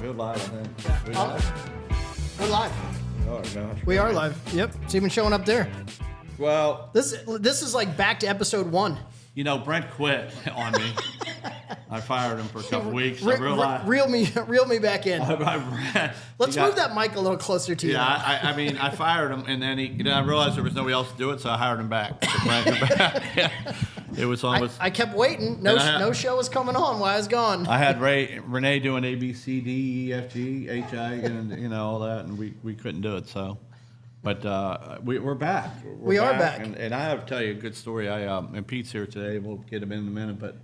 We're live, man. We're Oh, live. we're live. Oh, gosh. We are live. Yep. It's even showing up there. Well, This is like back to episode 1. you know, Brent quit on me. I fired him for a couple weeks. I realized. Reel me back in. Let's move that mic a little closer to you. Yeah, I mean, I fired him, and then I realized there was nobody else to do it, so I hired him back. Yeah. It was almost. I kept waiting. No show was coming on while I was gone. I had Renee doing A, B, C, D, E, F, G, H, I, and all that, and we couldn't do it. So, but we're back. We are back. And I have to tell you a good story. And Pete's here today. We'll get him in a minute, but.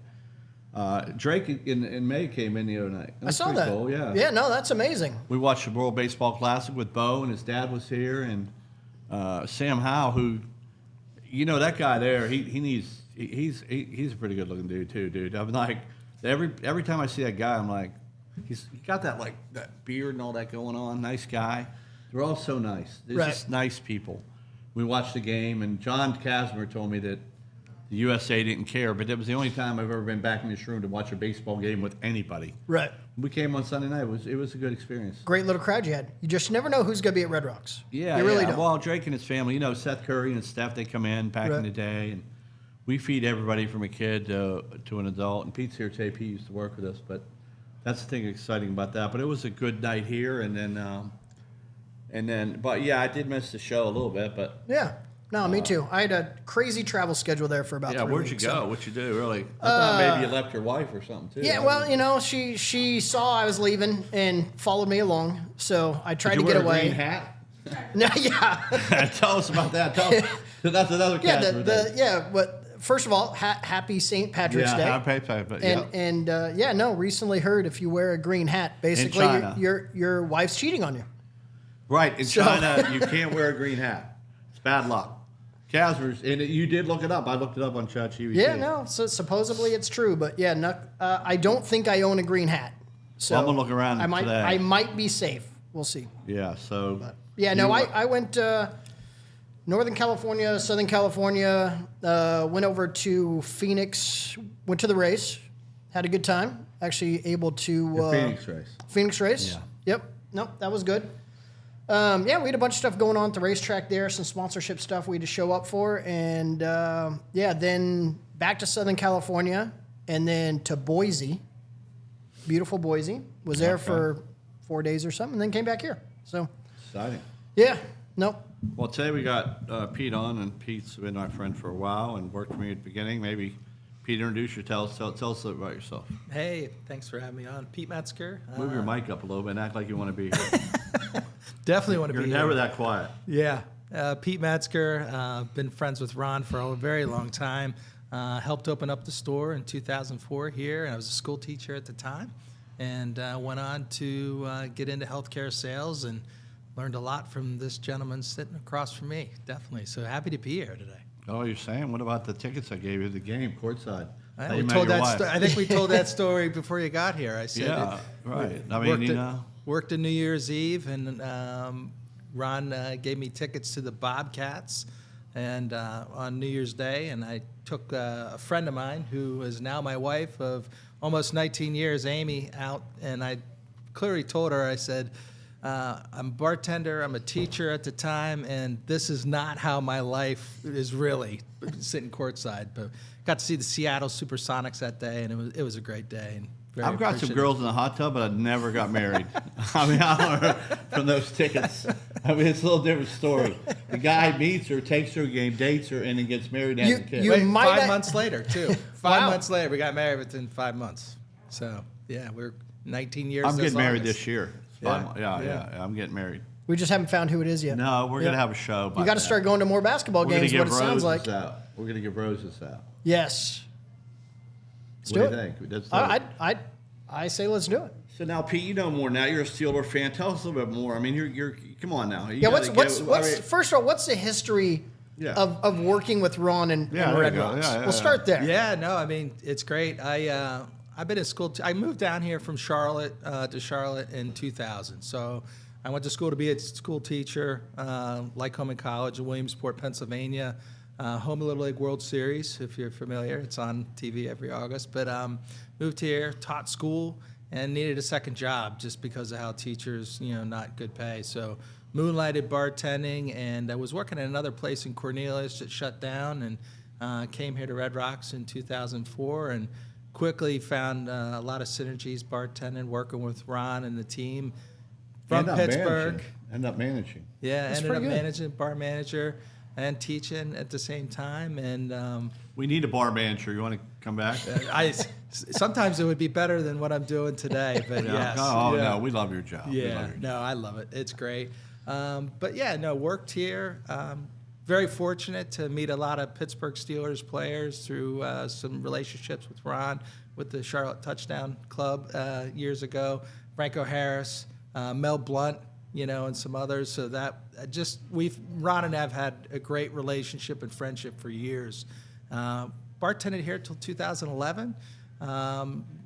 Drake in May came in the other night. I saw that. Cool, yeah. Yeah, no, that's amazing. We watched the World Baseball Classic with Bo, and his dad was here, and Sam Howe, who, you know, that guy there, he's a pretty good looking dude too, dude. I'm like, every time I see that guy, I'm like, he got that beard and all that going on. Nice guy. They're all so nice. They're just nice people. We watched the game, and John Casimir told me that the USA didn't care, but it was the only time I've ever been back in this room to watch a baseball game with anybody. Right. We came on Sunday night. It was a good experience. Great little crowd you had. You just never know who's going to be at Red Rocks. Yeah, you really don't. Well, Drake and his family, you know, Seth Curry and Steph, they come in back in the day, and we feed everybody from a kid to an adult. And Pete's here today. Pete used to work with us, but that's the thing exciting about that. But it was a good night here, and then, but yeah, I did miss the show a little bit, but yeah. No, me too. I had a crazy travel schedule there for about 3 weeks. Yeah, where'd you go? What'd you do, really? I thought maybe you left your wife or something, too. Yeah, well, you know, she saw I was leaving and followed me along, so I tried to get away. Did you wear a green hat? No, yeah. Tell us about that. That's another Yeah, but first of all, happy St. Patrick's Day. Yeah, happy Patrick's Day. Recently heard if you wear a green hat, basically your wife's cheating on you. Right, in China, you can't wear a green hat. It's bad luck. Casper's, and you did look it up. I looked it up on ChatGPT. Yeah, no, so supposedly it's true, but yeah, I don't think I own a green hat. So I'm gonna look around today. I might be safe. We'll see. Yeah, so. But, yeah, no, I went Northern California, Southern California, went over to Phoenix, went to the race, had a good time. Actually able to. Phoenix race. Phoenix race? Yeah. Yep. Nope, that was good. We had a bunch of stuff going on at the racetrack there, some sponsorship stuff we had to show up for, and then back to Southern California, and then to Boise, beautiful Boise. Was there for 4 days or something, and then came back here. So Exciting. Yeah, nope. Well, today we got Pete on, and Pete's been my friend for a while and worked with me at the beginning. Maybe Pete, introduce yourself. Tell us about yourself. Hey, thanks for having me on. Pete Metzgar. Move your mic up a little bit and act like you want to be here. Definitely want to be here. You're never that quiet. Yeah. Pete Metzgar, been friends with Ron for a very long time. Helped open up the store in 2004 here, and I was a school teacher at the time. And went on to get into healthcare sales and learned a lot from this gentleman sitting across from me. Definitely. So happy to be here today. Oh, you're saying? What about the tickets I gave you to the game, courtside? I think we told that story before you got here. I said, yeah, right. I mean, worked a New Year's Eve, and Ron gave me tickets to the Bobcats, and on New Year's Day, and I took a friend of mine who is now my wife of almost 19 years, Amy, out, and I clearly told her, I said, I'm a bartender, I'm a teacher at the time, and this is not how my life is really, sitting courtside. But got to see the Seattle Supersonics that day, and it was a great day. And I've got some girls in the hot tub, but I never got married. I mean, I don't know from those tickets. I mean, it's a little different story. The guy meets her, takes her a game, dates her, and then gets married and has a kid. 5 months later, too. 5 Wow. months later, we got married within 5 months. So, yeah, we're 19 years. I'm getting married August. this year. Yeah, I'm getting married. We just haven't found who it is yet. No, we're going to have a show. You got to start going to more basketball games, what it sounds like. We're going to give roses out. Yes. What do you think? I say let's do it. So now, Pete, you know more now. You're a Steeler fan. Tell us a little bit more. I mean, you're come on now. First of all, what's the history of working with Ron and Red Rocks? We'll start there. Yeah, no, I mean, it's great. I've been in school. I moved down here from Charlotte to Charlotte in 2000. So I went to school to be a school teacher, Lycoming College in Williamsport, Pennsylvania. Home of Little League World Series, if you're familiar. It's on TV every August. But moved here, taught school, and needed a second job just because of how teachers, not good pay. So moonlighted bartending, and I was working at another place in Cornelius that shut down, and came here to Red Rocks in 2004, and quickly found a lot of synergies bartending, working with Ron and the team from Pittsburgh. End up managing. Yeah, That's ended up pretty good. managing, bar manager, and teaching at the same time. And We need a bar manager. You want to come back? sometimes it would be better than what I'm doing today. But yes, Oh, yeah. no, we love your job. We love Yeah, your job. no, I love it. It's great. But yeah, no, worked here. Very fortunate to meet a lot of Pittsburgh Steelers players through some relationships with Ron, with the Charlotte Touchdown Club years ago. Franco Harris, Mel Blunt, and some others. So that Ron and I have had a great relationship and friendship for years. Bartended here till 2011.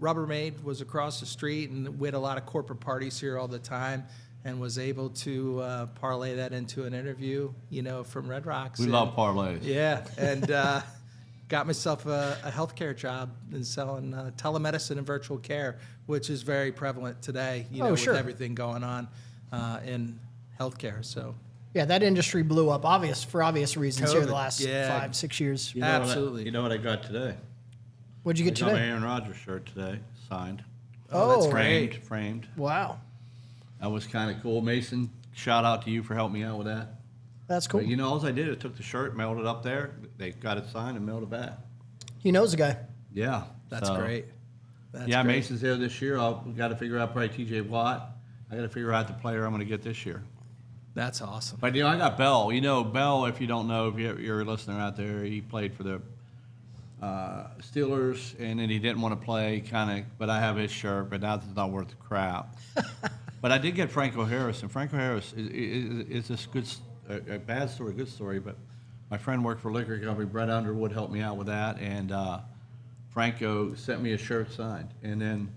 Rubbermaid was across the street, and we had a lot of corporate parties here all the time, and was able to parlay that into an interview, from Red Rocks. We love parlays. Yeah, and got myself a healthcare job in selling telemedicine and virtual care, which is very prevalent today, Sure. with everything going on in healthcare. So Yeah, that industry blew up for obvious reasons here the COVID, last yeah. 5-6 years. You know what I- Absolutely. you know what I got today? What'd you get I got my today? Aaron Rodgers shirt today, signed. Oh, that's Oh. great. Framed. Wow, That was kind of cool. Mason, shout out to you for helping me out with that. that's cool. But all I did, I took the shirt, mailed it up there. They got it signed and mailed it back. He knows the guy. Yeah. That's so- great. That's yeah, great. Mason's there this year. I've got to figure out probably TJ Watt. I got to figure out the player I'm going to get this year. That's awesome. But I got Bell. Bell, if you don't know, if you're a listener out there, he played for the Steelers, and then he didn't want to play, but I have his shirt, but now it's not worth the crap. But I did get Franco Harris, and Franco Harris is this a bad story, good story, but my friend worked for a liquor company. Brett Underwood helped me out with that, and Franco sent me a shirt signed, and then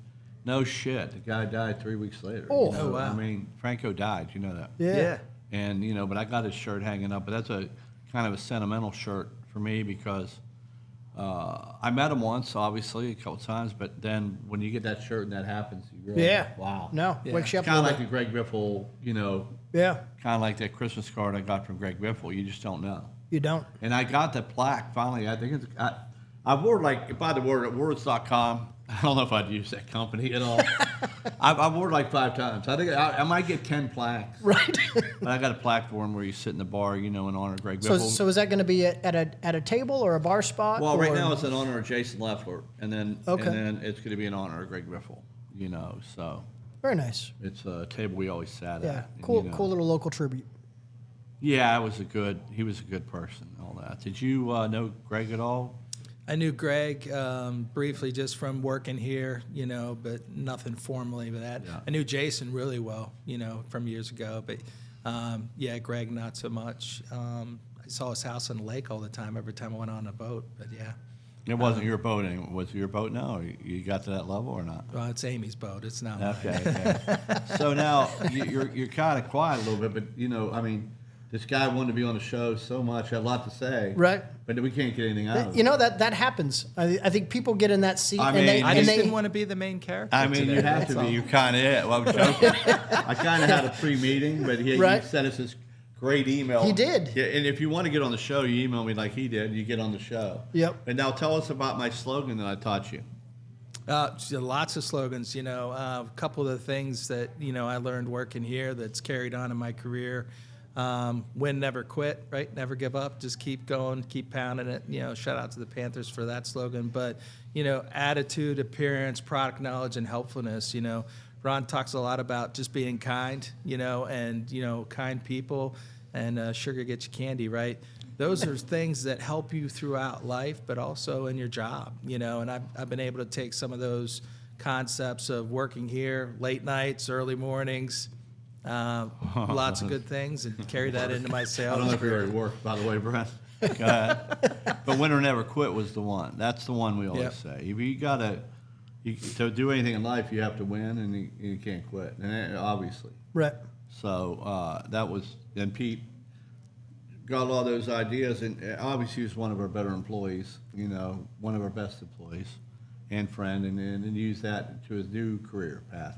no shit, the guy died 3 weeks later. Oh. Oh, wow. I mean, Franco died, you know that. Yeah. And but I got his shirt hanging up, but that's a kind of a sentimental shirt for me because I met him once, obviously, a couple times, but then when you get that shirt and that happens, you realize, Yeah. wow. No, Yeah. wakes you up Kind a of little like the Greg Biffle, Yeah, kind of like that Christmas card I got from Greg Biffle. You just don't know. you don't. And I got the plaque finally. I think I wore by the word at words.com. I don't know if I'd use that company at all. I wore it like 5 times. I think I might get 10 plaques. Right. But I got a plaque for him where you sit in the bar, in honor of Greg so, Biffle. so is that going to be at a table or a bar spot? Well, right or- now it's in honor of Jason Leffler, and then Okay. it's going to be in honor of Greg Biffle. So Very nice. it's a table we always sat Yeah, at. and, cool little local tribute. Yeah, he was a good person. All that. Did you know Greg at all? I knew Greg briefly just from working here, but nothing formally with that. Yeah. I knew Jason really well, from years ago, but yeah, Greg not so much. I saw his house on the lake all the time every time I went on a boat, but yeah. It wasn't your boat anymore. Was it your boat now? Or you got to that level or not? Well, it's Amy's boat. It's not mine. Okay. So now you're kind of quiet a little bit, but I mean, this guy wanted to be on the show so much, had a lot to say, Right. but we can't get anything out of it. That happens. I think people get in that seat I and mean, they I and just they didn't want to be the main character. I mean, today, you have that's to be. all. You kind of it. Well, I'm joking. I kind of had a pre-meeting, but he Right. sent us this great email. He did. Yeah, and if you want to get on the show, you email me like he did. You get on the show. Yep. And now tell us about my slogan that I taught you. Lots of slogans, a couple of the things that, I learned working here that's carried on in my career. Win, never quit, right? Never give up. Just keep going, keep pounding it. Shout out to the Panthers for that slogan. But, attitude, appearance, product knowledge, and helpfulness. Ron talks a lot about just being kind, and, kind people, and sugar gets you candy, right? Those are things that help you throughout life, but also in your job, and I've been able to take some of those concepts of working here, late nights, early mornings, lots of good things, and carry that into my I sales. don't know if you already worked, by the way, Brent. Go ahead. But win or never quit was the one. That's the one we always Yep. say. If you to do anything in life, you have to win, and you can't quit. And obviously. right. So that was, and Pete got all those ideas, and obviously he was one of our better employees, one of our best employees. and friend, and use that to his new career path.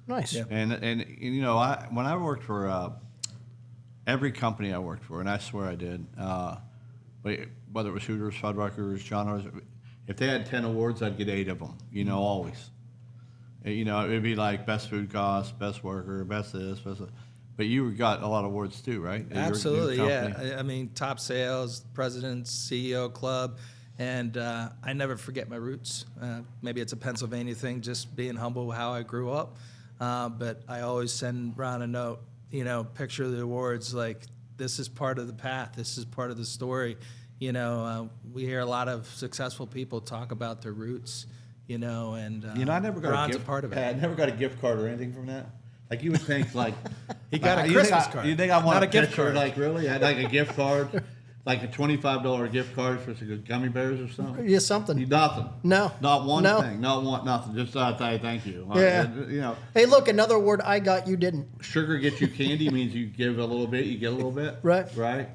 Nice. Yeah. And you know, when I worked for every company I worked for, and I swear I did, whether it was Hooters, Fuddruckers, John R's, if they had 10 awards, I'd get 8 of them. You know, always. You know, it'd be like best food cost, best worker, best this, best that. But you got a lot of awards too, right? At your new Absolutely, company? yeah. I mean, top sales, president's CEO club, and I never forget my roots. Maybe it's a Pennsylvania thing, just being humble how I grew up. But I always send Ron a note, you know, picture of the awards, like this is part of the path, this is part of the story. You know, we hear a lot of successful people talk about their roots, you know, and You know, I never got Ron's a gift. part of it. I never got a gift card or anything from that. Like you would think, like He got a you Christmas think card. You think I want Not a a gift picture? card. Like really? I had like a gift card, like a $25 gift card for some gummy bears or something. Yeah, something. Nothing. No. Not one No. thing. Not one. Nothing. Just thank you. Yeah. You know, Hey, look, another award I got, you didn't. sugar gets you candy means you give a little bit, you get a little bit. Right. Right.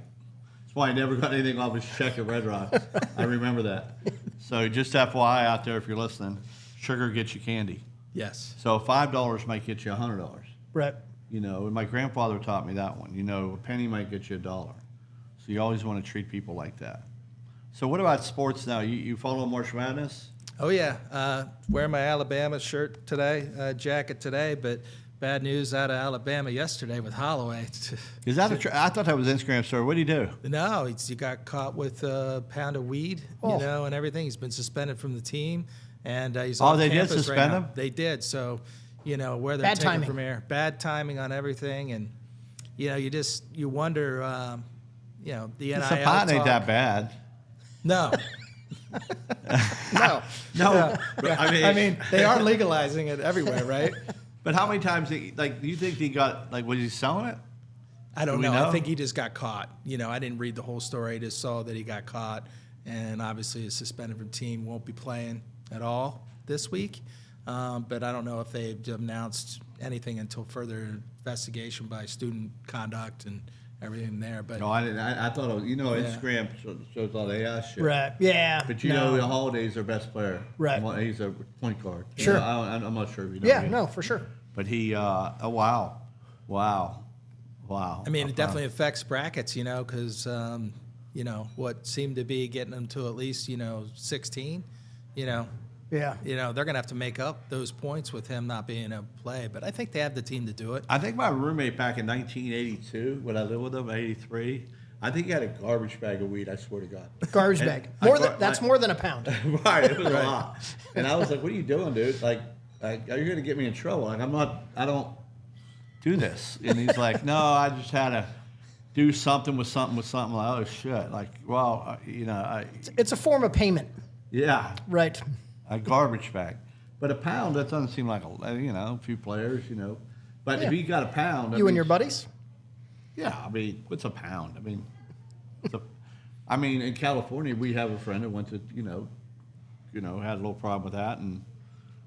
That's why I never got anything off his check at Red Rock. I remember that. So just FYI out there, if you're listening, sugar gets you candy. Yes. So $5 might get you $100. Right. You know, and my grandfather taught me that one. You know, a penny might get you $1. So you always want to treat people like that. So what about sports now? You follow March Madness? Oh yeah, wearing my Alabama shirt today, jacket today, but bad news out of Alabama yesterday with Holloway. Is that I thought that was Instagram story. What did he do? No, he got caught with a pound of weed, Oh. you know, and everything. He's been suspended from the team, and he's Oh, off they did campus suspend right now. him? They did. So, you know, where they're Bad taking timing. from here, bad timing on everything, and you know, you wonder, you know, the NIL The pot ain't talk. that bad. No. No. No, I mean, they are legalizing it everywhere, right? but how many times? Do you think he got was he selling it? I don't Do we know. know? I think he just got caught. You know, I didn't read the whole story. I just saw that he got caught, and obviously is suspended from team. Won't be playing at all this week. But I don't know if they've announced anything until further investigation by student conduct and everything there. But No, I didn't. I thought it was. You know, Yeah. Instagram shows a lot of AI shit. Right. Yeah. But you no. know, the Holiday's their best player. Right. He's a point guard. Sure. You know, I'm not sure if you know. Yeah, him. no, for sure. But he. Oh wow, wow, wow. I mean, it definitely affects brackets, you know, because, you know, what seemed to be getting them to at least, you know, 16, you know, Yeah. they're going to have to make up those points with him not being able to play. But I think they have the team to do it. I think my roommate back in 1982, when I lived with him, 83, I think he had a garbage bag of weed. I swear to God. Garbage And bag. That's more than a pound. Right, it was a lot. And I was like, "What are you doing, dude? Like you're gonna get me in trouble. Like I don't do this." And he's like, "No, I just had to do something with something. Like, oh shit! Like, well, you know, It's a form of payment. yeah, Right. a garbage bag. But a pound, that doesn't seem like a few players, you know. But Yeah. if you got a pound, You and your buddies? yeah, I mean, what's a pound? I mean, in California, we have a friend that went to, had a little problem with that, and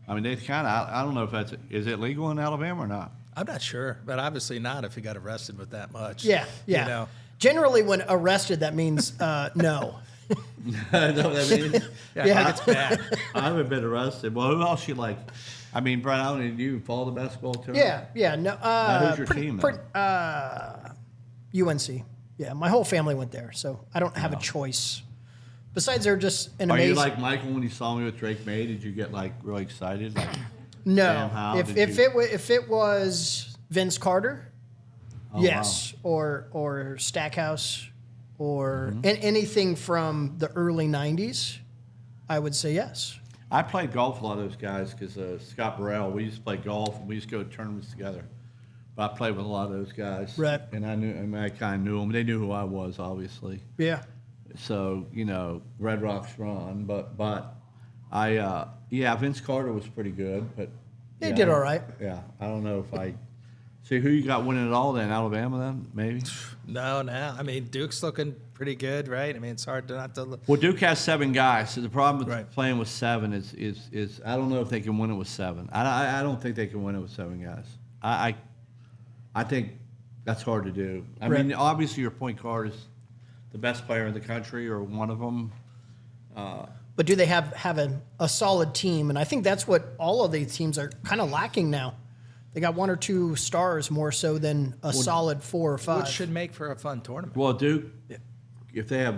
I mean, they kind of, I don't know if is it legal in Alabama or not? I'm not sure, but obviously not if he got arrested with that much. Yeah. Yeah. You know? Generally, when arrested, that means no. Know what I mean? Yeah, Yeah. I think it's bad. I haven't been arrested. Well, who else you like? I mean, Brian, I don't know, do you follow the basketball too? Yeah. No. Who's your team, UNC. Yeah, my whole family went there, so I don't have a choice. Besides, they're just an Are amazing. you like Michael when you saw me with Drake May? Did you get like really excited? Like, No, Sam Howell, if did you- if it was Vince Carter, Oh, yes, or Stackhouse, or Mm-hmm. anything from the early '90s, I would say yes. I played golf with a lot of those guys because Scott Burrell, we used to play golf and we used to go to tournaments together. But I played with a lot of those guys. Right. And I kind of knew them. They knew who I was, obviously. Yeah, So, Red Rock's run. But Vince Carter was pretty good. But He yeah, did all right. Yeah. I don't know if I. See, who you got winning it all then? Alabama then, maybe? No. I mean, Duke's looking pretty good, right? I mean, it's hard to not to look. Well, Duke has 7 guys. So the problem with Right. playing with 7 is I don't know if they can win it with 7. I don't think they can win it with 7 guys. I think that's hard to do. I mean, obviously your point guard is the best player in the country or one of them. But but do they have a solid team? And I think that's what all of these teams are kind of lacking now. They got 1 or 2 stars more so than a solid 4 or 5. Which should make for a fun tournament. Well, Duke, if they have,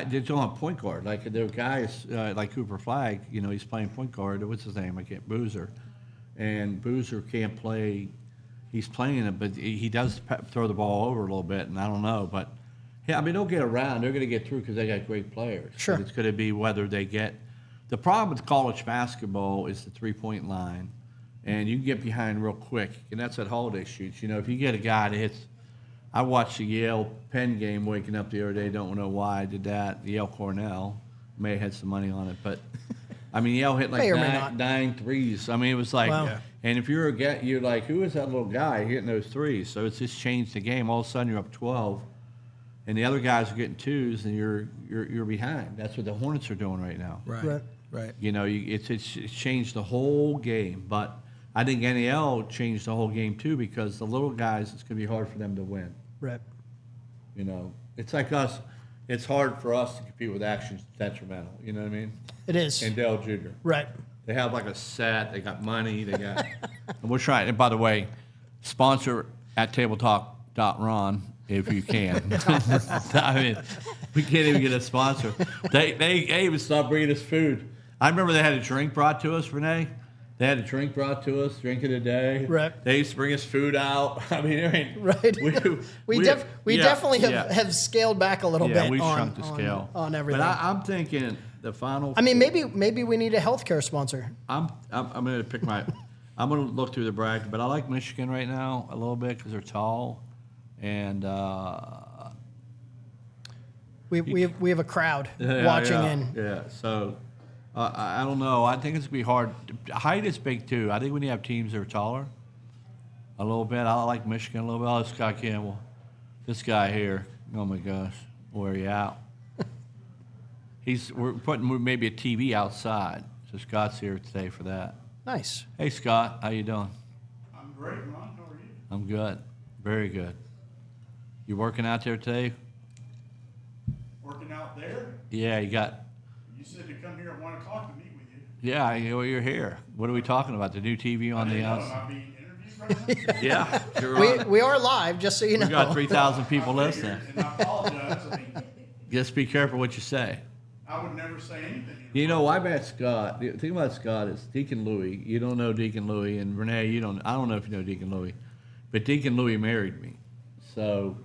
they don't have point guard. Like there are guys like Cooper Flagg, he's playing point guard. What's his name? I can't, Boozer. And Boozer can't play. He's playing it, but he does throw the ball over a little bit, and I don't know. But, yeah, I mean, they'll get around. They're going to get through because they got great players. Sure. But it's going to be whether they get – the problem with college basketball is the three-point line, and you can get behind real quick, and that's at holiday shoots. If you get a guy that hits – I watched the Yale-Penn game waking up the other day. Don't know why I did that. Yale-Cornell. May have had some money on it, but – I mean, Yale hit like nine threes. I mean, it was like, wow. And if you're like, who is that little guy hitting those threes? So it's just changed the game. All of a sudden, you're up 12, and the other guys are getting 2s, and you're behind. That's what the Hornets are doing right now. Right. It's changed the whole game. But I think NAL changed the whole game too because the little guys, it's going to be hard for them to win. Right. It's like us. It's hard for us to compete with Action Detrimental. You know what I mean? It is. And Dale Jr. Right. They have like a set. They got money. They got. And we're trying. And by the way, sponsor at tabletalk.ron if you can. I mean, we can't even get a sponsor. They even stopped bringing us food. I remember they had a drink brought to us, Renee. They had a drink brought to us, drink of the day. Right. They used to bring us food out. I mean, right. We definitely have scaled back a little bit. Yeah, we shrunk the scale on everything. But I'm thinking the final. I mean, maybe we need a healthcare sponsor. I'm going to pick my. I'm going to look through the bracket, but I like Michigan right now a little bit because they're tall, and we have a crowd watching in. Yeah, so. I don't know. I think it's going to be hard. Height is big, too. I think when you have teams that are taller, a little bit. I like Michigan a little bit. Oh, Scott Campbell. This guy here. Oh, my gosh. Where are you out? We're putting maybe a TV outside. So Scott's here today for that. Nice. Hey, Scott. How you doing? I'm great, Ron. How are you? I'm good. Very good. You working out there today? Working out there? Yeah, you got... You said to come here at 1 o'clock to meet with you. Yeah, you're here. What are we talking about? The new TV on the outside? Am I being interviewed right now? Yeah. You're We are live, just so you know. We got 3,000 people listening. And I apologize. I mean, Just be careful what you say. I would never say anything. You know, I met Scott. The thing about Scott is Deacon Louie. You don't know Deacon Louie, and Renee, I don't know if you know Deacon Louie, but Deacon Louie married me. So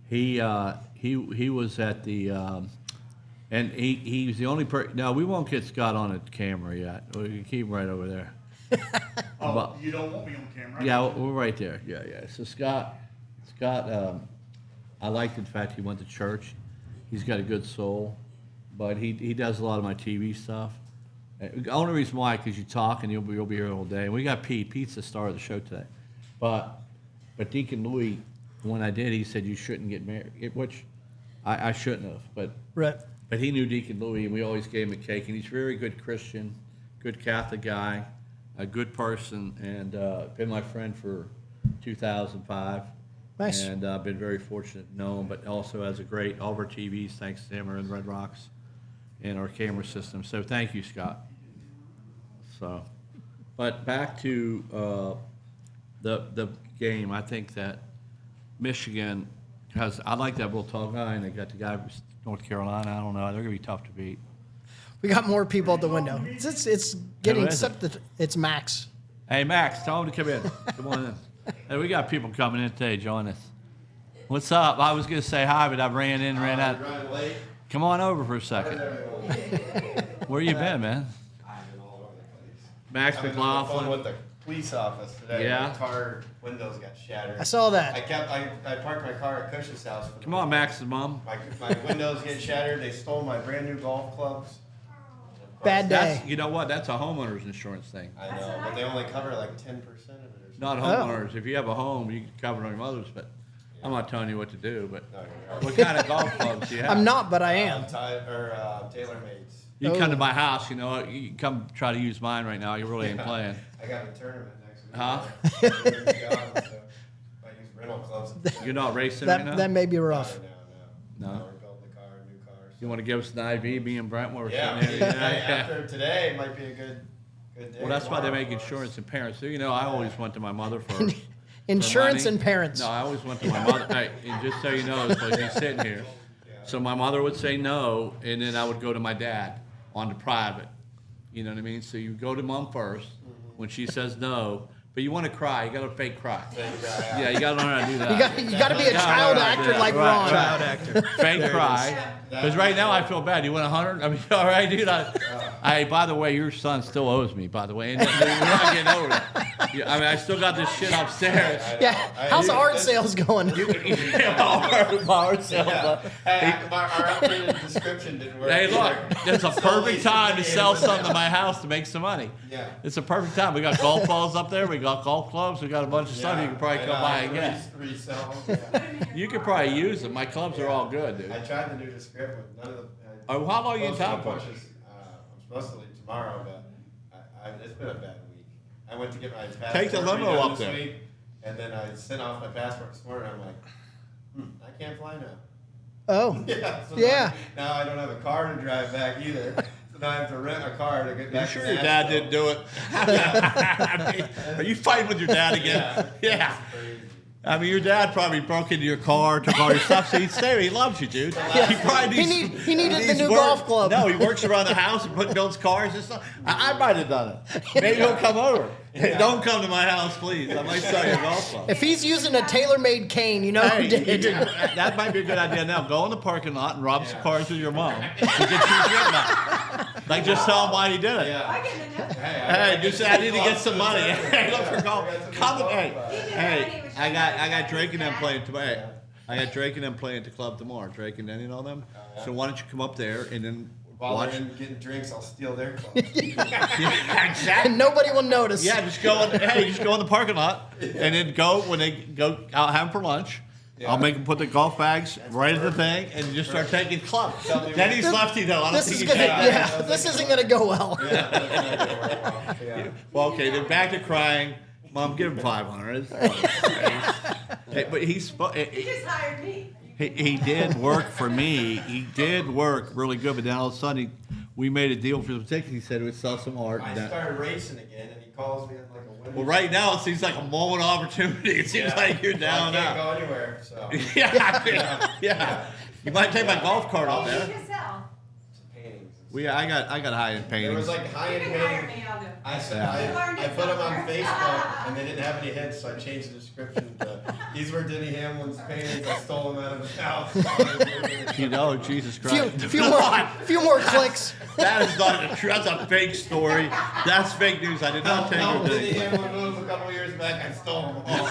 he was at the and he was the only person. No, we won't get Scott on the camera yet. We can keep him right over there. Oh, but, you don't want me on camera? Yeah, we're right there. Yeah. So Scott, I liked the fact he went to church. He's got a good soul, but he does a lot of my TV stuff. The only reason why, because you talk and you'll be here all day. And we got Pete. Pete's the star of the show today. But Deacon Louie, when I did, he said you shouldn't get married, which I shouldn't have. But he knew Deacon Louie, and we always gave him a cake. And he's a very good Christian, good Catholic guy, a good person, and been my friend for 2005. Nice. And I've been very fortunate to know him, but also has a great, all of our TVs, thanks to him, are in Red Rocks, and our camera system. So thank you, Scott. So, but back to the game. I think that Michigan has, I like that little tall guy, and they got the guy from North Carolina. I don't know. They're going to be tough to beat. We got more people at the window. It's getting Who is it? accepted. It's Max. Hey, Max, tell him to come in. Come on in. Hey, we got people coming in today. Join us. What's up? I was going to say hi, but I ran out. Running late. Come on over for a second. Where you been, man? I've been all over the place. Max I was on the phone McLaughlin. with the police office today. Yeah? My car windows got shattered. I saw that. I parked my car at Cush's house. For the Come on, Max's mom. My windows get shattered. They stole my brand new golf clubs. Of course, Bad day. You know what? That's a homeowner's insurance thing. I know, but they only cover like 10% of it or something. Not homeowners. If you have a home, you can cover it on your mother's, but I'm not telling you what to do. But No, you're right. what kind of golf clubs do you have? I'm not, but I am. TaylorMade's. You come to my house, you know, you can come try to use mine right now. You really ain't playing. I got a tournament next week. Huh? I use rental clubs. You're not racing right now? That may be rough. No. No. We're building the car, new cars. You want to give us an IV, me and Brent? We're Yeah, sitting here. after today might be a good day. Well, that's why they tomorrow make for us. insurance and parents. So, you know, I always went to my mother for Insurance money. and parents. No, I always went to my mother. Hey, and just so you know, it's like he's sitting here. So my mother would say no, and then I would go to my dad on the private. You know what I mean? So you go to mom first when she says no, but you want to cry. You got to fake cry. Yeah, you got to learn how to do that. You got to be a child actor like Ron. Child actor. Fake cry. Because right now I feel bad. You win 100. I mean, all right, dude. By the way, your son still owes me. By the way, and you're not getting over it. Yeah, I mean, I still got this shit upstairs. Yeah, how's the art sales going? Art sales. Hey, our updated description didn't work. Hey, look, either. it's a perfect time to sell something to my house to make some money. Yeah. It's a perfect time. We got golf balls up there. We got golf clubs. We got a bunch of stuff you can probably come by and get. Resell. Yeah. You could probably use them. My clubs are all good, dude. I tried the new description with none of the. Oh, how long are you in town for? I'm supposed to leave tomorrow, but it's been a bad week. I went to get my passport. Take the limo redone up this there. week, and then I sent off my passport this morning. I'm like, I can't fly now. Oh, Yeah. So Yeah. Now I don't have a car to drive back either. So now I have to rent a car to get You back. sure to your dad Nashville. didn't do it? I mean, are you fighting with your dad again? Yeah. It's crazy. I mean, your dad probably broke into your car, took all your stuff, so he'd stay. He loves you, dude. He probably needs, he needed the needs new work. golf club. No, he works around the house and builds cars and stuff. I might have done it. Maybe he'll come over. Don't come to my house, please. I might sell you a golf club. if he's using a tailor-made cane, you know Hey, who did. that might be a good idea now. Go in the parking lot and rob some cars with your mom. And get you written up. Like, just tell him why he did it. Yeah. Hey, just say I need to get some money. Hey, look for golf. Come and, hey, I got Drake and them playing today. I got Drake and them playing at the club tomorrow. Drake and Denny and all them. So why don't you come up there and then While watch? they're in getting drinks, I'll steal their clubs. Yeah, exactly. And nobody will notice. Yeah, just go in. Hey, just go in the parking lot and then go when they go out have them for lunch. Yeah. I'll make them put the golf bags right at the thing and just start taking clubs. Tell me Denny's This- lefty though. I don't This think is he gonna, can take that. yeah, this isn't gonna go well. Yeah. Well, okay, then back to crying. Mom, give him 500. Hey, but he's You just hired me. he did work for me. He did work really good, but then all of a sudden we made a deal for the tickets. He said we'd sell some art. I And that. started racing again, and he calls me at like a window. Well, right now it seems like a moment of opportunity. It seems like you're down I can't now. go anywhere, so. Yeah. You might take my golf cart out What do you there. just sell? Paintings. I got high-end There paintings. was like high-end You can hire paintings. me, I'll do it. I said Yeah. I put them on Facebook, and they didn't have any hits, so I changed the description to these were Denny Hamlin's paintings. I stole them out of his house. You know, Jesus Christ. Few more clicks. That is not true. That's a fake story. That's fake news. I did not take No, Denny it. Hamlin moved a couple years back. I stole them all.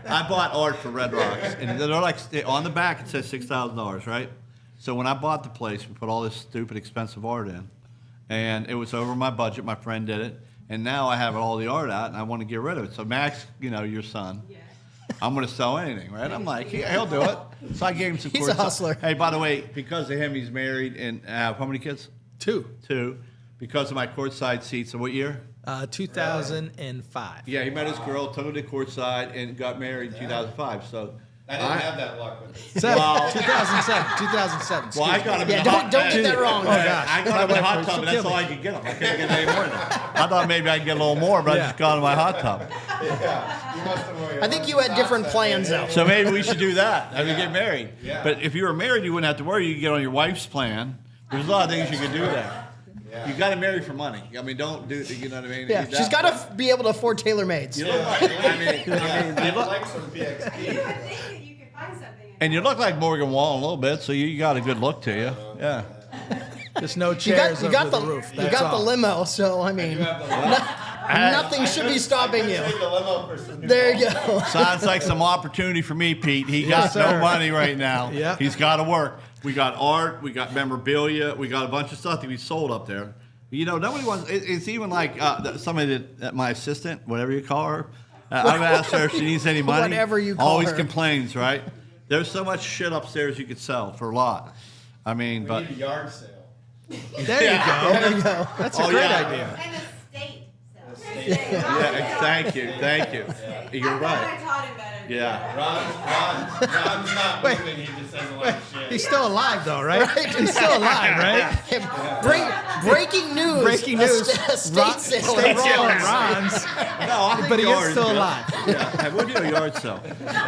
I bought art for Red Rocks, and they're like on the back it says $6,000, right? So when I bought the place, we put all this stupid expensive art in, and it was over my budget. My friend did it, and now I have all the art out, and I want to get rid of it. So Max, you know, your son, Yeah. I'm going to sell anything, right? I'm like, he'll do it. So I gave him some. He's a courtside- hustler. Hey, by the way, because of him, he's married and how many kids? 2. Two. Because of my courtside seats. So what year? 2005. Yeah, he met his girl, took her to courtside, and got married in 2005. So I didn't have that luck with it. Well- 2007. 2007. Well, I got him Yeah, in the hot don't get that wrong. Oh, gosh. I got him in My the wife hot would tub, still and that's kill all me. I could get him. I couldn't get any more than that. I thought maybe I'd get a little more, but I just got him in my hot tub. Yeah, you must have worn your I think you had socks different that plans, day. though. So maybe we should do that. I mean, Yeah. get married. Yeah. But if you were married, you wouldn't have to worry. You could get on your wife's plan. There's a lot of things you could do there. Yeah. You got to marry for money. I mean, don't do. You know what I mean? Yeah, she's got to be able to afford tailor-mades. You look like. I mean, I you look, like some I PXP. would think that you could find something. and you look like Morgan Wallen a little bit, so you got a good look to you. Yeah. Just no You chairs got over the the roof. you That's got the all. limo, so I mean, You have the nothing should be stopping you. Take the limo for some new There you golf. go. Sounds like some opportunity for me, Pete. He Yes, got no sir. money right now. Yeah. He's got to work. We got art, we got memorabilia, we got a bunch of stuff that we sold up there. You know, nobody wants. It's even like somebody that my assistant, whatever you call her. I've asked her if she needs any money. Whatever you call Always her. complains, right? There's so much shit upstairs you could sell for a lot. I mean, We but need a yard sale. There you go. There you go. That's a Oh, great yeah. idea. And a state sale. Yeah, thank you. You're I right. taught him better. Yeah. Ron's not moving, he just says a lot of shit. He's still alive, though, right? He's still alive, right? Breaking news. Breaking news. Estate sale. State sale Ron's. at Ron's. No, I think But he is yours, still man. alive. Yeah, we'll do a yard sale.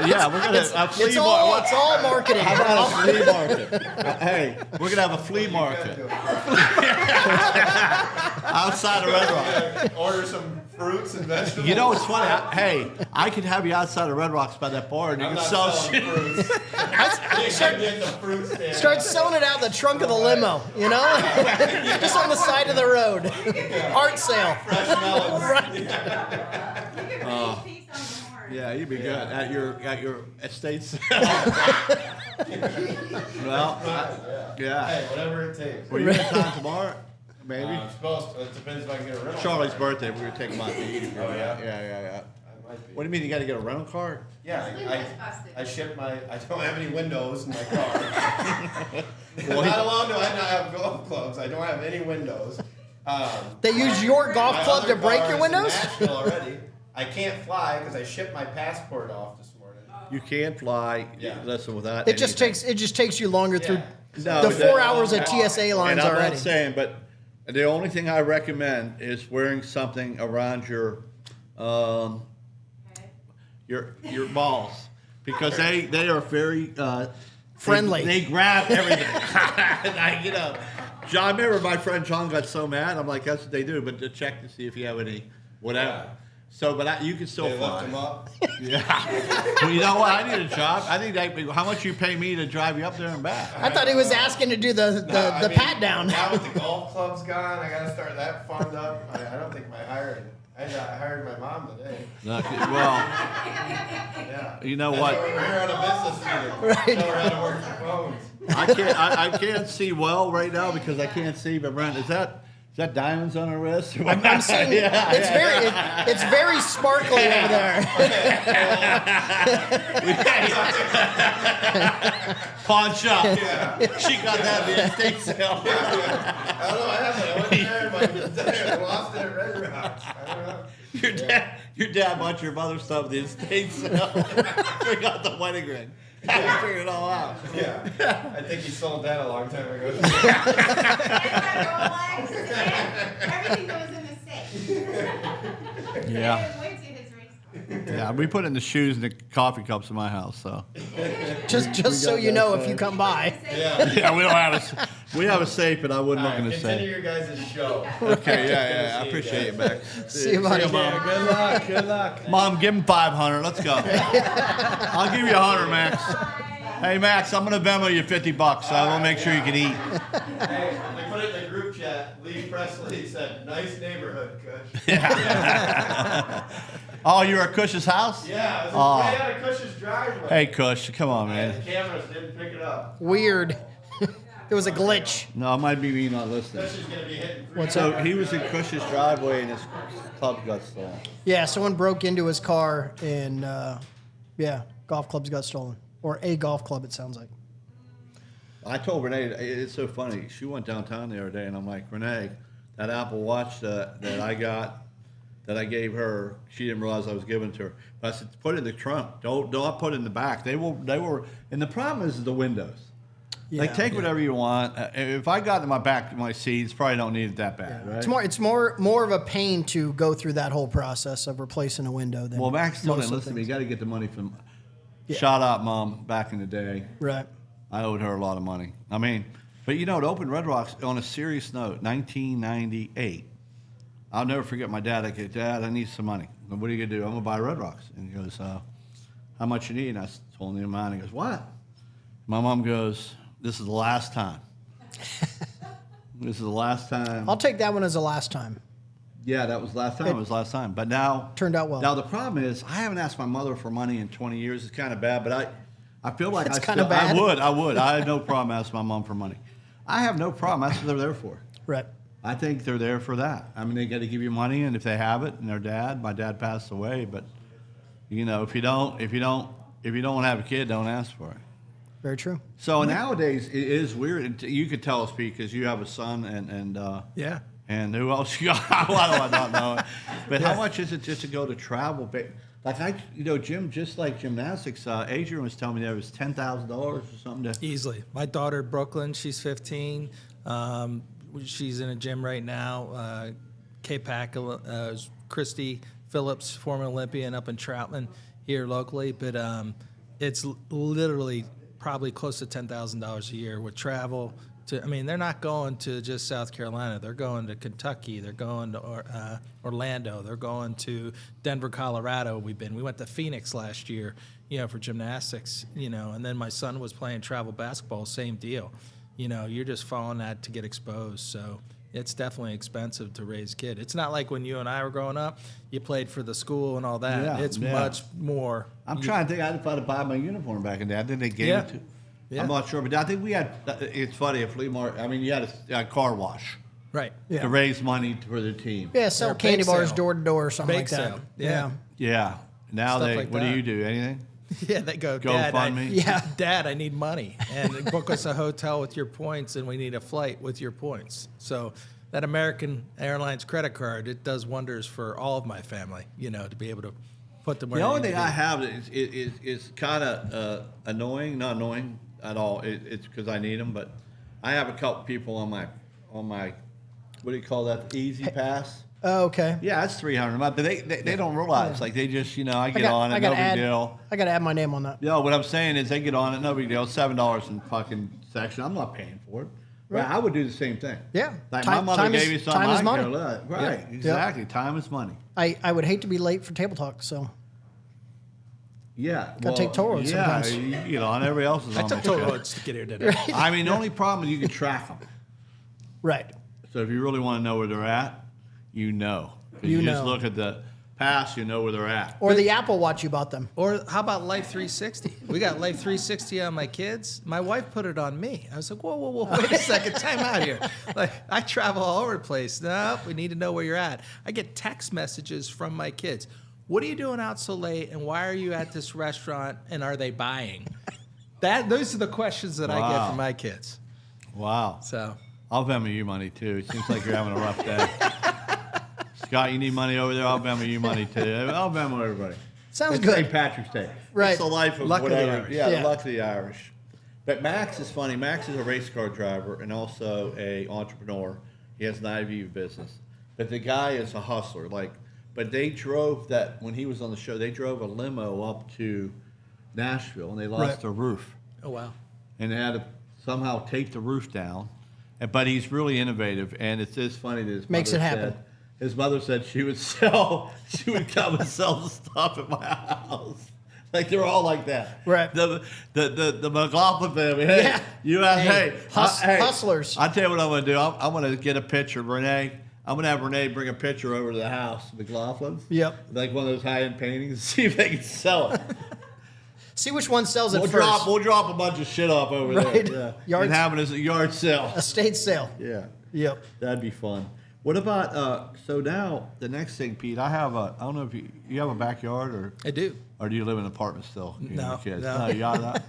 Yeah, we're gonna a flea It's market. all marketing. How about a flea market? Hey, we're gonna have a flea market outside of Red Rock. Order some fruits and vegetables. You know what's funny? I could have you outside of Red Rocks by that bar, and you I'm can not sell selling shit. fruits. You should get the fruit stand. Start selling it out the trunk of the limo, you know? Just on the side of the road. Art sale. Fresh melons. You can really piece on the horn. Yeah, you'd be good at your estate sale. Well, yeah. Hey, whatever it takes. Were you in town tomorrow? Maybe. I'm supposed to. It depends if I can get a rental. Charlie's birthday. We were taking him out to eat. Oh, yeah? Yeah. I might be. What do you mean? You got to get a rental car? Yeah, I ship my. I don't have any windows in my car. Well, Not alone do I not have golf clubs. I don't have any windows. They use your golf My club other to break car your is in windows? Nashville already. I can't fly because I shipped my passport off this morning. You can't fly. Yeah. Listen, without. It just takes you longer through No, the but 4 that- hours of TSA lines And I'm already. not saying, but the only thing I recommend is wearing something around your balls, because they are very Friendly. They grab everything. John, I remember my friend John got so mad. I'm like, that's what they do, but to check to see if you have any whatever. Yeah. So, but you can still They fly. lift them up. Yeah. Well, you know what? I need a job. I think how much you pay me to drive you up there and back? I thought he was asking to do the pat down. Now with the golf club's gone, I gotta start that fund up. I don't think I hired my mom today. Well, Yeah. you know That's what? why we're here on a business meeting. Right. Tell her how to work your phones. I can't see well right now because I can't see. But Brent, is that diamonds on her wrist? I'm seeing it's very sparkly over there. Pawn shop. She got that at the estate sale. I don't know what happened. I went there, but I lost it at Red Rocks. I don't know. Your dad bought your mother's stuff at the estate sale. Forgot the wedding ring. I figured it all out. Yeah. I think he sold that a long time ago. Everything goes in the safe. Yeah. Wait till his race. Yeah, we put it in the shoes and the coffee cups in my house. So Just so you know, if you come by. Yeah. yeah, we have a safe, but I wouldn't All look in right, the continue safe. your guys' show. Okay, yeah. I appreciate it, Max. See you, buddy. Mom. Good luck. Good luck. Mom, give him 500. Let's go. I'll give you 100, Max. Hey, Max, I'm gonna Venmo you $50. So I want to make sure you can eat. Hey, they put it in the group chat. Lee Presley said, "Nice neighborhood, Kush." Oh, you're at Cush's house? Yeah, it was Oh. right out of Cush's driveway. Hey, Cush, come on, And man. the cameras didn't pick it up. Weird. There was a glitch. No, it might be me not listening. Kush is gonna be hitting. So he was in Cush's driveway and his club got stolen. Yeah, someone broke into his car and golf clubs got stolen. Or a golf club, it sounds like. I told Renee, it's so funny. She went downtown the other day, and I'm like, Renee, that Apple Watch that I got, that I gave her, she didn't realize I was giving it to her. But I said, put it in the trunk. Don't put it in the back. They were, and the problem is the windows. Like, take whatever you want. If I got in my seats, probably don't need it that bad, right? It's more of a pain to go through that whole process of replacing a window than Well, Max still most didn't of listen to me. You things. got to get the money from. Shout out, Mom. Back in the day, Right. I owed her a lot of money. I mean, but you know, to open Red Rocks on a serious note, 1998. I'll never forget my dad. I go, Dad, I need some money. What are you gonna do? I'm gonna buy Red Rocks. And he goes, how much you need? And I told him the amount. He goes, what? My mom goes, this is the last time. This is the last time. I'll take that one as the last time. Yeah, that was last time. It was last time. But now Turned out well. Now the problem is, I haven't asked my mother for money in 20 years. It's kind of bad, but I feel like It's I kinda still, bad. I would. I have no problem asking my mom for money. I have no problem. That's what they're there for. Right. I think they're there for that. I mean, they got to give you money, and if they have it, and my dad passed away, but you know, if you don't have a kid, don't ask for it. Very true. So nowadays, it is weird. You could tell us, Pete, because you have a son, and Yeah. And who else you got? Why do I not know it? But how much is it just to go to travel? Like Jim, just like gymnastics, Adrian was telling me there was $10,000 or something to. Easily. My daughter, Brooklyn, she's 15. She's in a gym right now. K-Pac, Christy Phillips, former Olympian up in Troutman here locally. But it's literally probably close to $10,000 a year with travel. They're not going to just South Carolina. They're going to Kentucky. They're going to Orlando. They're going to Denver, Colorado. We went to Phoenix last year, for gymnastics, and then my son was playing travel basketball, same deal. You're just following that to get exposed. So it's definitely expensive to raise a kid. It's not like when you and I were growing up, you played for the school and all that. Yeah, it's yeah. much more. I'm trying to think. I had to buy my uniform back in the day. I think they gave Yeah. it to. Yeah. I'm not sure, but I think we had. It's funny, a flea market. You had a car wash Right. Yeah. to raise money for the team. Yeah, sell Or candy bake bars sale. door to door or something Bake like that. sale. Yeah. Yeah. Now Stuff they. like What that. do you do? Anything? Yeah, they go, Go Dad, fund me? Yeah. Dad, I need money. And book us a hotel with your points, and we need a flight with your points. So that American Airlines credit card, it does wonders for all of my family, to be able to put them where The they only need thing to I be. have is kind of annoying. Not annoying at all. It's because I need them, but I have a couple people on my what do you call that? Easy Pass. Oh, okay. Yeah, that's $300 a month. But they don't realize. Like they just I get on it, no big deal. I got to add my name on that. Yeah, what I'm saying is they get on it, no big deal. $7 in fucking section. I'm not paying for it. Right. I would do the same thing. Yeah. Like my mother gave me something. time is I money. care less. Right. Yeah. Exactly. Time is money. I would hate to be late for table talk, so Yeah. Gotta take toll roads yeah, sometimes. you know, and everybody else is I on took the toll show. roads to get here today. I mean, the only problem is you can track them. right. So if you really want to know where they're at, you know. 'Cause You just know. look at the pass, you know where they're at. Or the Apple Watch you bought them. Or how about Life 360? We got Life 360 on my kids. My wife put it on me. I was like, whoa, wait a second, time out here. Like, I travel all over the place. No, we need to know where you're at. I get text messages from my kids. What are you doing out so late, and why are you at this restaurant, and are they buying? Those are the questions that I get Wow. from my kids. Wow. So I'll Venmo you money too. It seems like you're having a rough day. Scott, you need money over there? I'll Venmo you money too. I'll Venmo everybody. Sounds It's good. St. Patrick's Day. Right. It's the life of Luck of the whatever. Irish. Yeah, Yeah. the luck of the Irish. But Max is funny. Max is a race car driver and also a entrepreneur. He has an IV business. But the guy is a hustler. But they drove that when he was on the show. They drove a limo up to Nashville and they lost Right. their roof. oh, wow. And they had to somehow take the roof down. But he's really innovative, and it's just funny that his Makes mother it happen. said, his mother said she would come and sell the stuff at my house. Like they're all like that. Right. The McLaughlin family. Hey, Yeah. you ask, hey, Hustlers. I tell you what I'm gonna do. I'm gonna get a picture of Renee. I'm gonna have Renee bring a picture over to the house, McLaughlin. Yep. Like one of those high-end paintings. See if they can sell it. See which one sells it We'll first. drop a bunch of shit off over Right. there. Yeah. Yards- And have it as a yard sale. Estate sale. Yeah. Yep. That'd be fun. What about so now the next thing, Pete? I don't know if you have a backyard I do. or do you live in an apartment still? You and No, your kids? no. You got that.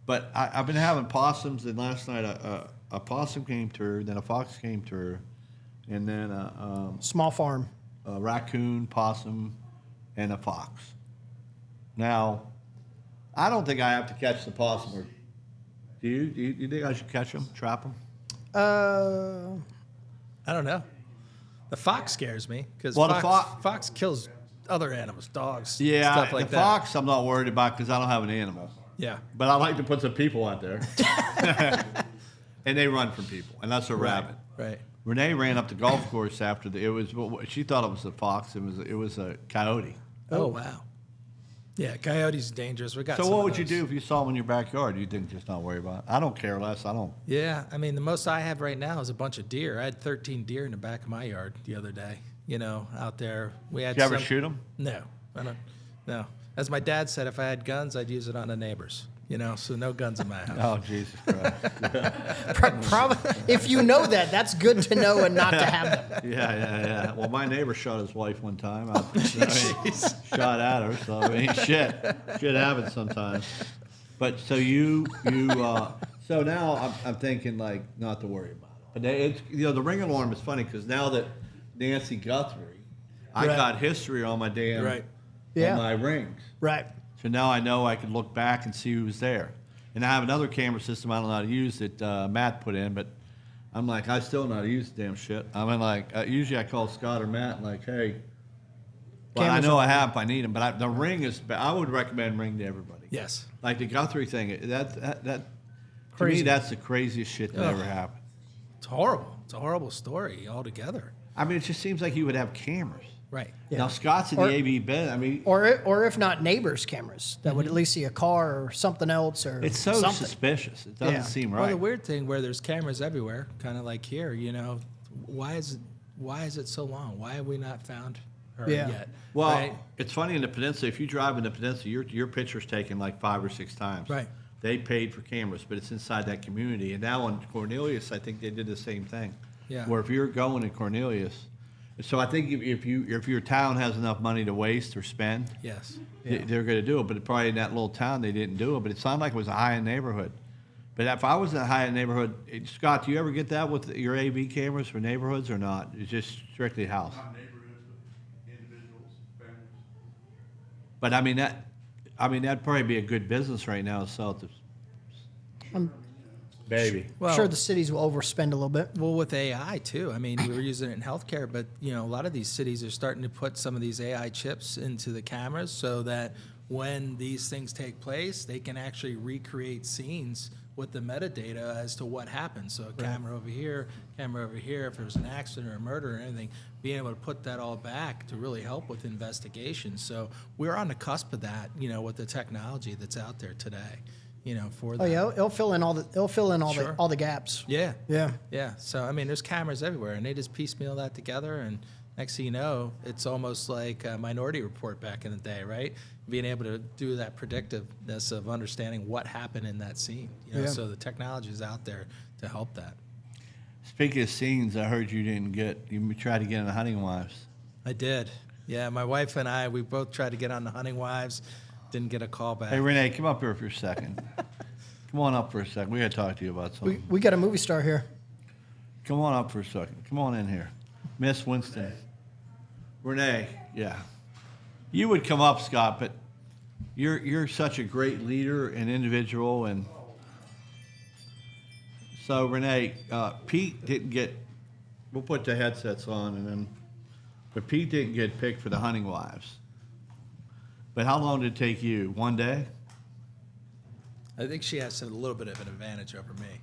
But I've been having possums, and last night a possum came through, then a fox came through, and then Small farm. a raccoon, possum, and a fox. Now, I don't think I have to catch the possum. Or do you? Do you think I should catch them, trap them? I don't know. The fox scares me because Well, the fox kills other animals, dogs, Yeah, stuff like the that. fox I'm not worried about because I don't have an animal. Yeah. But I like to put some people out there. And they run from people, and that's a rabbit. Right. Renee ran up the golf course after she thought it was a fox. It was a coyote. Oh, wow. Yeah, coyotes dangerous. We got. So some what of would you those. do if you saw them in your backyard? You think just not worry about it? I don't care less. I don't. Yeah, I mean the most I have right now is a bunch of deer. I had 13 deer in the back of my yard the other day. Out there. We had. Did you ever some- shoot them? No, I don't. No, as my dad said, if I had guns, I'd use it on the neighbors. So no guns in my house. Oh Jesus Christ! If you know that, that's good to know and not to have them. Yeah. Well, my neighbor shot his wife one time. Shot at her. So I mean, shit happens sometimes. But so so now I'm thinking like not to worry about them. But it's, the ring alarm is funny because now that Nancy Guthrie, I Right. got history on my damn Right. Yeah. on my rings. Right. So now I know I can look back and see who was there. And I have another camera system I don't know how to use that Matt put in, but I'm like, I still don't know how to use the damn shit. I mean, like, usually I call Scott or Matt, like, hey, well, I Cameras know are- I have if I need them, but the ring is, I would recommend ring to everybody. Yes. Like the Guthrie thing, that to me, Crazy. that's the craziest shit that Ugh. ever happened. It's horrible. It's a horrible story altogether. I mean, it just seems like he would have cameras. Right. Now, Scott's in Or- the AV bed. I mean, Or if not neighbors' cameras that would at least see a car or something else or it's so something. suspicious. It doesn't Yeah. seem Well, right. the weird thing where there's cameras everywhere, kind of like here, why is it so long? Why have we not found her Yeah. yet? Well, Right? it's funny in the peninsula. If you drive in the peninsula, your picture's taken like 5 or 6 times. Right. They paid for cameras, but it's inside that community. And now on Cornelius, I think they did the same thing. Yeah. Where if you're going to Cornelius, so I think if your town has enough money to waste or spend, Yes. they're going to do it. But probably in that little town, they didn't do it. But it sounded like it was a high-end neighborhood. But if I was in a high-end neighborhood, Scott, do you ever get that with your AV cameras for neighborhoods or not? It's just strictly house. Not neighborhoods, but individuals, families. But that'd probably be a good business right now to sell it to. Baby. Well, I'm sure the cities will overspend a little bit. Well, with AI too. I mean, we were using it in healthcare, but a lot of these cities are starting to put some of these AI chips into the cameras so that when these things take place, they can actually recreate scenes with the metadata as to what happened. So a camera over here, if there's an accident or a murder or anything, being able to put that all back to really help with investigations. So we're on the cusp of that, with the technology that's out there today, for that. Oh yeah, it'll fill in all the Sure. all the gaps. Yeah. Yeah. Yeah. So, I mean, there's cameras everywhere, and they just piecemeal that together. And next thing you know, it's almost like a Minority Report back in the day, right? Being able to do that predictiveness of understanding what happened in that scene. Yeah. So the technology is out there to help that. Speaking of scenes, I heard you tried to get in the Hunting Wives. I did. Yeah, my wife and I, we both tried to get on the Hunting Wives, didn't get a call back. Hey, Renee, come up here for a second. Come on up for a second. We got to talk to you about something. We got a movie star here. Come on up for a second. Come on in here. Miss Winston. Renee, yeah. You would come up, Scott, but you're such a great leader and individual. And so, Renee, Pete didn't get, we'll put the headsets on, but Pete didn't get picked for the Hunting Wives. But how long did it take you? One day? I think she has a little bit of an advantage over me.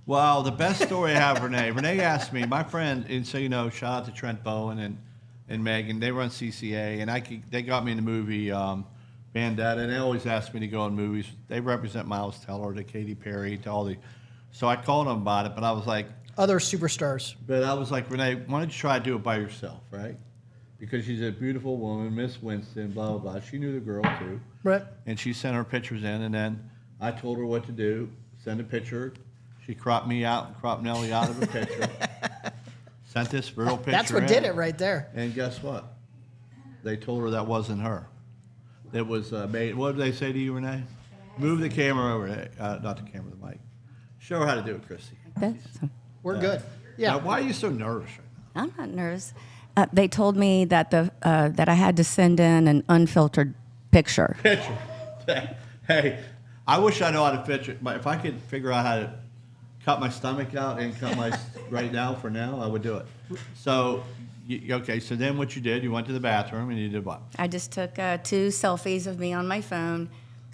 Well, the best story I have, Renee asked me, my friend, and so shout out to Trent Bowen and Megan, they run CCA, and they got me in the movie Bandetta, and they always ask me to go in movies. They represent Miles Teller, to Katy Perry, to all the, so I called them about it, but I was like, Other superstars. Renee, why don't you try to do it by yourself, right? Because she's a beautiful woman, Miss Winston, blah, blah, blah. She knew the girl, too. Right. And she sent her pictures in, and then I told her what to do, send a picture. She cropped me out and cropped Nellie out of a picture. Sent this real picture That's what in. did it right there. And guess what? They told her that wasn't her. It was made. What did they say to you, Renee? Move the camera over. Not the camera, the mic. Show her how to do it, Christy. We're good. Yeah. Now, why are you so nervous right now? I'm not nervous. They told me that that I had to send in an unfiltered picture. Picture. Hey, I wish I know how to picture. If I could figure out how to cut my stomach out and cut my right now for now, I would do it. So, okay. So then, what you did? You went to the bathroom and you did what? I just took 2 selfies of me on my phone,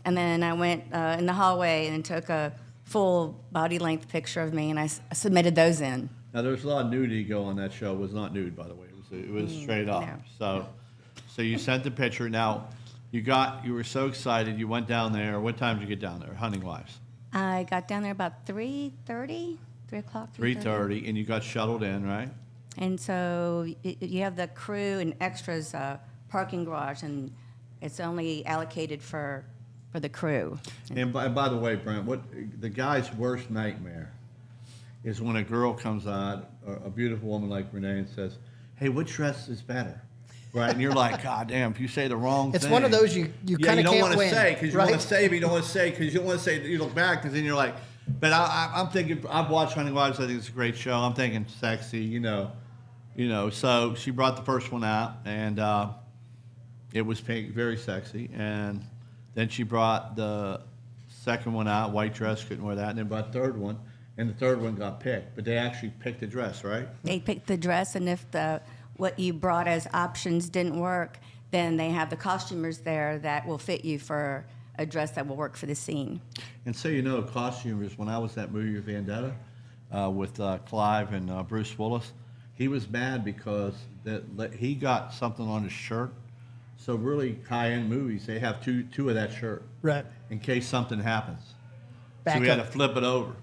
and then I went in the hallway and took a full body length picture of me, and I submitted those in. Now, there's a lot of nudity go on that show. It was not nude, by the way. It was straight up. no. So you sent the picture. Now, you were so excited. You went down there. What time did you get down there? Hunting Wives. I got down there about 3:30, 3 o'clock. 3:30, and you got shuttled in, right? And so you have the crew and extras parking garage, and it's only allocated for the crew. And by the way, Brent, what the guy's worst nightmare is when a girl comes out, a beautiful woman like Renee, and says, "Hey, which dress is better?" Right? And you're like, "God damn!" If you say the wrong thing, It's one of those you yeah, kind you of don't can't want to win. say because you right? want to say, but you don't want to say because you don't want to say. You look back because then you're like, But I'm thinking, I've watched Hunting Wives. I think it's a great show. I'm thinking sexy, So she brought the first one out, and it was pink, very sexy. And then she brought the second one out, white dress, couldn't wear that. And then brought the third one, and the third one got picked. But they actually picked the dress, right? They picked the dress, and if what you brought as options didn't work, then they have the costumers there that will fit you for a dress that will work for the scene. And so costumers, when I was at Movie Vendetta with Clive and Bruce Willis, he was mad because he got something on his shirt. So really high-end movies, they have two of that shirt. Right. In case something happens. Back so we had up. to flip it over.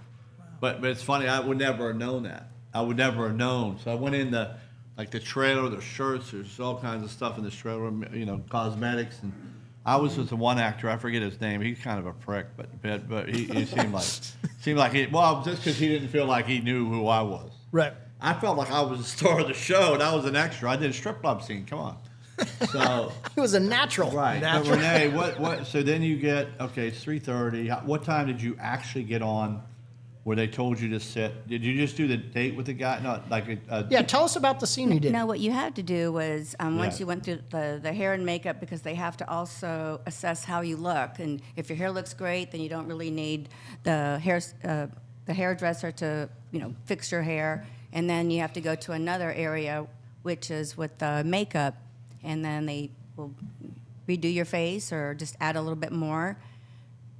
But it's funny, I would never have known that. I would never have known. So I went in the trailer, the shirts, there's all kinds of stuff in this trailer, cosmetics. And I was with the one actor, I forget his name. He's kind of a prick, but he seemed like just because he didn't feel like he knew who I was. Right. I felt like I was the star of the show, and I was an extra. I did a strip club scene. Come on. So He was a natural. right. But Natural. Renee, what? So then you get it's 3:30. What time did you actually get on? Where they told you to sit? Did you just do the date with the guy? No, Yeah, tell us about the scene you did. No, what you had to do was once Yeah. you went through the hair and makeup, because they have to also assess how you look, and if your hair looks great, then you don't really need the hairdresser to fix your hair, and then you have to go to another area, which is with the makeup, and then they will redo your face or just add a little bit more.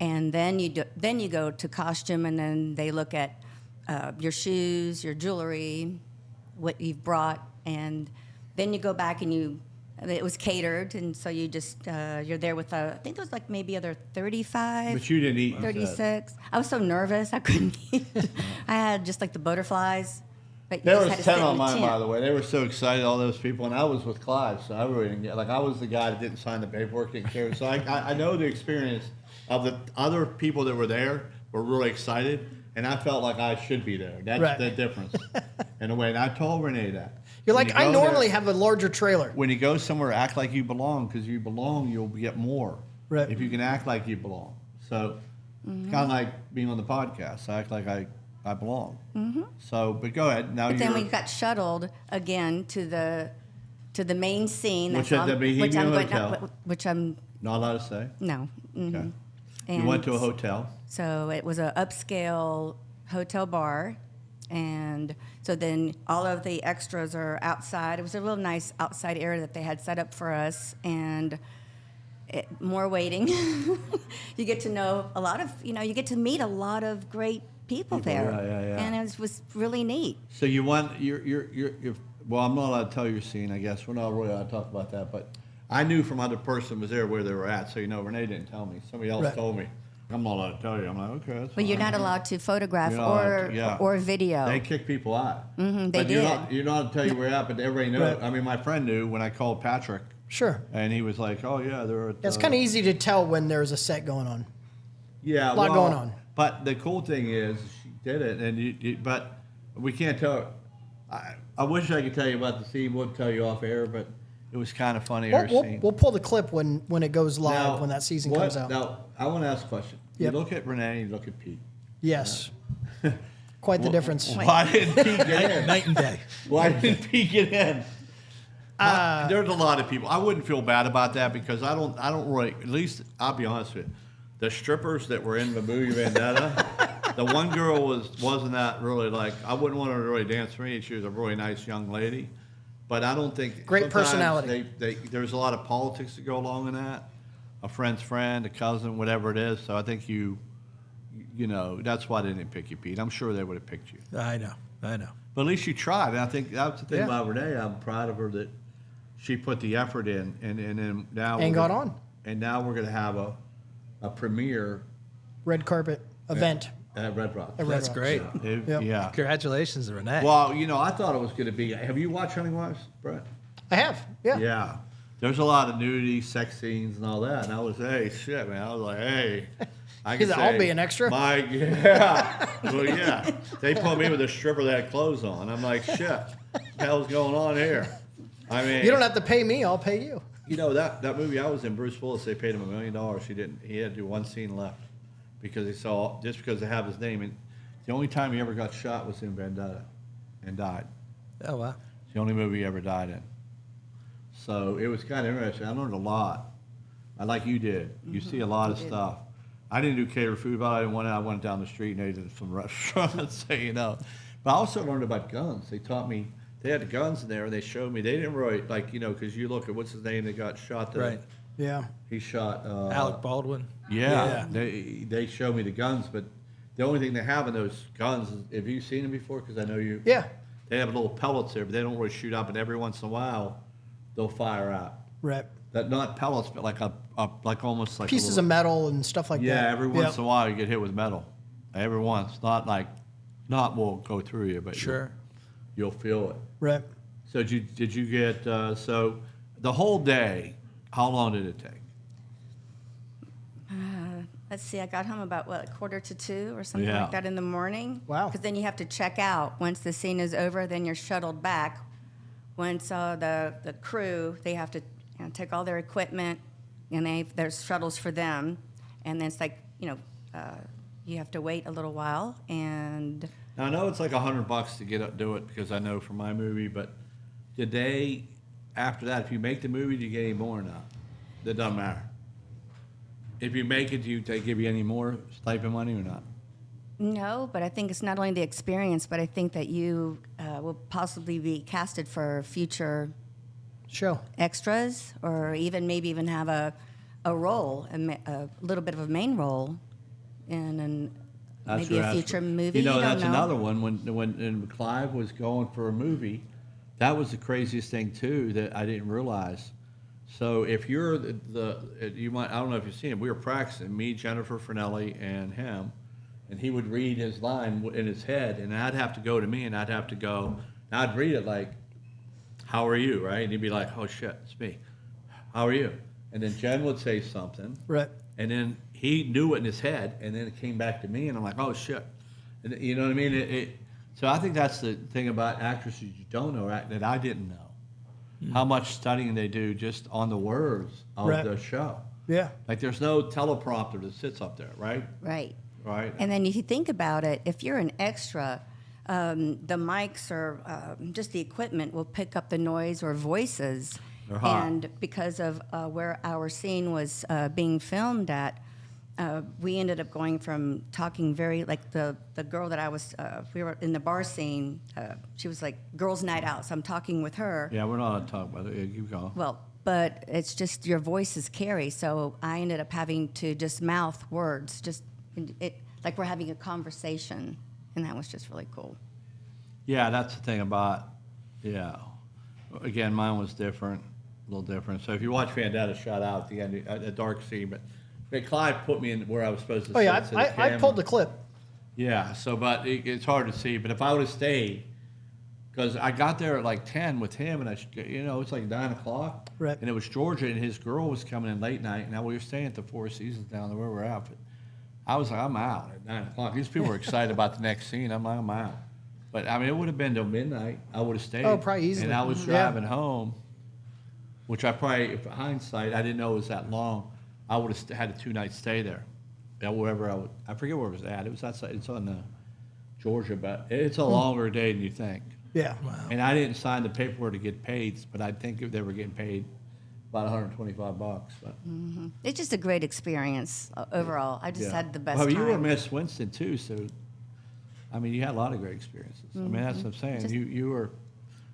And then you go to costume, and then they look at your shoes, your jewelry, what you've brought, and then you go back and it was catered, and so you just you're there with I think there was like maybe other 35. But you didn't eat. you said. 36. I was so nervous I couldn't eat. I had just like the butterflies. But you There just was had to 10 sit in on the mine, tent. by the way. They were so excited, all those people, and I was with Clive, so I really didn't get. I was the guy that didn't sign the paperwork, didn't care. So I know the experience of the other people that were there were really excited, and I felt like I should be there. That's Right. the difference, in a way. And I told Renee that. You're When like, you I go normally there- have a larger trailer. When you go somewhere, act like you belong, because you belong, you'll get more. Right. If you can act like you belong. So, kind of like being on the podcast. I act like I belong. Mm-hmm. So, but go ahead. Now But then we you're. got shuttled again to the main scene. Which that's at the on- Bohemian which I'm going- Hotel. which I'm Not allowed to say. no. Mhm. Okay. You And went to a hotel. So it was an upscale hotel bar. And so then all of the extras are outside. It was a real nice outside area that they had set up for us. And more waiting. You get to know a lot of, you get to meet a lot of great people there. yeah. And it was really neat. So you want you're well, I'm not allowed to tell your scene, I guess. We're not really allowed to talk about that, but I knew from other person was there where they were at. So Renee didn't tell me. Somebody else Right. told me. I'm not allowed to tell you. I'm like, okay, that's But you're fine. not allowed to photograph You're not allowed to- yeah. or video. They kick people out. Mhm, they but did. You're not allowed to tell you where you're at, but everybody knows. Right. I mean, my friend knew when I called Patrick, Sure. and he was like, "Oh yeah, they're." At, It's kind of easy to tell when there's a set going on. Yeah, a lot going on. But the cool thing is, she did it, and but we can't tell. I wish I could tell you about the scene. We'll tell you off air, but it was kind of funny. Her scene. We'll pull the clip when it goes live, Now, when that season what- comes out. Now, I want to ask a question. Yep. You look at Renee, you look at Pete. Yes. Quite the difference. Why didn't Pete get in? Night and day. Why didn't Pete get in? There's a lot of people. I wouldn't feel bad about that because I don't really. At least I'll be honest with you. The strippers that were in the movie Vendetta, the one girl wasn't that really like. I wouldn't want her to really dance for me. She was a really nice young lady, but I don't think Great sometimes personality. There's a lot of politics that go along in that. A friend's friend, a cousin, whatever it is. So I think you know that's why they didn't pick you, Pete. I'm sure they would have picked you. I know. But at least you tried. And I think that's the thing Yeah. about Renee. I'm proud of her that she put the effort in, and then now And we're got gonna- on. And now we're going to have a premiere Red carpet event. at Red Rock. At Red That's Rocks. great. Yep. Yeah. Congratulations to Renee. Well, I thought it was going to be. Have you watched Hunting Wives, Brett? I have. Yeah. Yeah. There's a lot of nudity, sex scenes, and all that. And I was, hey, shit, man. I was like, hey. I He's can like, I'll say, be an extra. Yeah. Well, yeah. They put me with a stripper that had clothes on. I'm like, shit. What the hell's going on here? I mean, You don't have to pay me. I'll pay you. that movie I was in, Bruce Willis, they paid him $1 million. He had to do one scene left. because they saw, just because they have his name. And the only time he ever got shot was in Vendetta and died. Oh, wow. It's the only movie he ever died in. So it was kind of interesting. I learned a lot. I like you did. You see a lot of stuff. I didn't do cater food, but I went down the street and ate at some restaurants, so you know. But I also learned about guns. They taught me, they had the guns in there, and they showed me. They didn't really, like, you know, because you look at, what's his name that got shot? Right. Yeah. He shot. Alec Baldwin. Yeah. They showed me the guns, but the only thing they have in those guns is, have you seen them before? Because I know you. Yeah. They have little pellets there, but they don't really shoot up, and every once in a while, they'll fire out. Right. That not pellets, but like like almost like a Pieces little, of metal and stuff like that. yeah, every once in a while you get hit with metal. Every once, not will go through you, but Sure. you'll feel it. Right. So did you get so the whole day? How long did it take? Let's see, I got home about, what, 1:45 or something Yeah. like that in the morning. Wow. Because then you have to check out. Once the scene is over, then you're shuttled back. Once the crew, they have to take all their equipment, and there's shuttles for them. And then it's like, you have to wait a little while. And Now I know it's like $100 to get up do it because I know from my movie, but did they after that? If you make the movie, do you get any more or not? That doesn't matter. If you make it, do they give you any more stipend money or not? no, but I think it's not only the experience, but I think that you will possibly be casted for future Show. extras, or maybe even have a role, a little bit of a main role in maybe a future movie. You know, don't that's another one. When Clive was going for a movie, that was the craziest thing too that I didn't realize. So if you're you might, I don't know if you've seen it. We were practicing, me, Jennifer Finelli, and him, and he would read his line in his head, and I'd have to go to me, and I'd have to go, and I'd read it like, "How are you?" Right, and he'd be like, "Oh shit, it's me. How are you?" And then Jen would say something, Right. and then he knew it in his head, and then it came back to me, and I'm like, "Oh shit," and you know what I mean? So I think that's the thing about actresses you don't know that I didn't know. How much studying they do just on the words of Right. the show. Yeah. Like there's no teleprompter that sits up there, right? Right. Right. And then if you think about it, if you're an extra, the mics or just the equipment will pick up the noise or voices. They're hot. And because of where our scene was being filmed at, we ended up going from talking very, like the girl that I was, we were in the bar scene, she was like, girls' night out, so I'm talking with her. Yeah, we're not allowed to talk about it. Yeah, you go. Well, but it's just your voices carry, so I ended up having to just mouth words, like we're having a conversation, and that was just really cool. Yeah, that's the thing about, yeah. Again, mine was different, a little different. So if you watch Vendetta, shout out at the end, a dark scene, but Clive put me in where I was supposed to Oh yeah, sit. I pulled the clip. Yeah, so, but it's hard to see. But if I would have stayed, because I got there at like 10 with him, and it's like 9 o'clock. Right. And it was Georgia, and his girl was coming in late night. Now we were staying at the Four Seasons down there where we're at. But I was like, I'm out at 9 o'clock. These people were excited about the next scene. I'm like, I'm out. But I mean, it would have been till midnight. I would have stayed. Oh, probably easily. And I was Yeah. driving home, which I probably, if hindsight, I didn't know it was that long. I would have had a 2-night stay there. Yeah, wherever I forget where it was at. It was outside. It's on Georgia, but it's a longer day than you think. Yeah. And I didn't sign the paperwork to get paid, but I think they were getting paid about $125. But It's just a great experience overall. I just had the best well, time. you were Miss Winston too, so I mean, you had a lot of great experiences. I mean, that's what I'm saying. Just- You were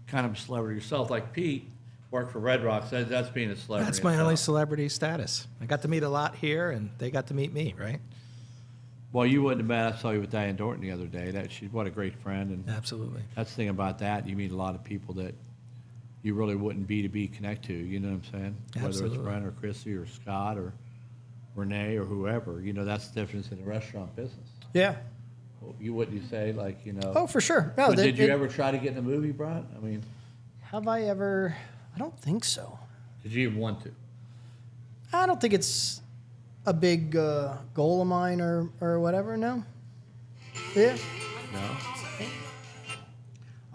kind of a celebrity yourself, like Pete worked for Red Rocks. That's being a celebrity. That's my itself. only celebrity status. I got to meet a lot here, and they got to meet me, right? Well, you wouldn't have been. I saw you with Diane Dorton the other day. What a great friend, and Absolutely. that's the thing about that. You meet a lot of people that you really wouldn't B2B connect to. You know what I'm saying? Whether Absolutely. it's Brent or Chrissy or Scott or Renee or whoever. You know, that's the difference in the restaurant business. Yeah. You wouldn't say like, you know. Oh, for sure. No. But did you ever try to get in a movie, Brent? I mean, Have I ever? I don't think so. did you even want to? I don't think it's a big goal of mine or whatever. No. Yeah. No.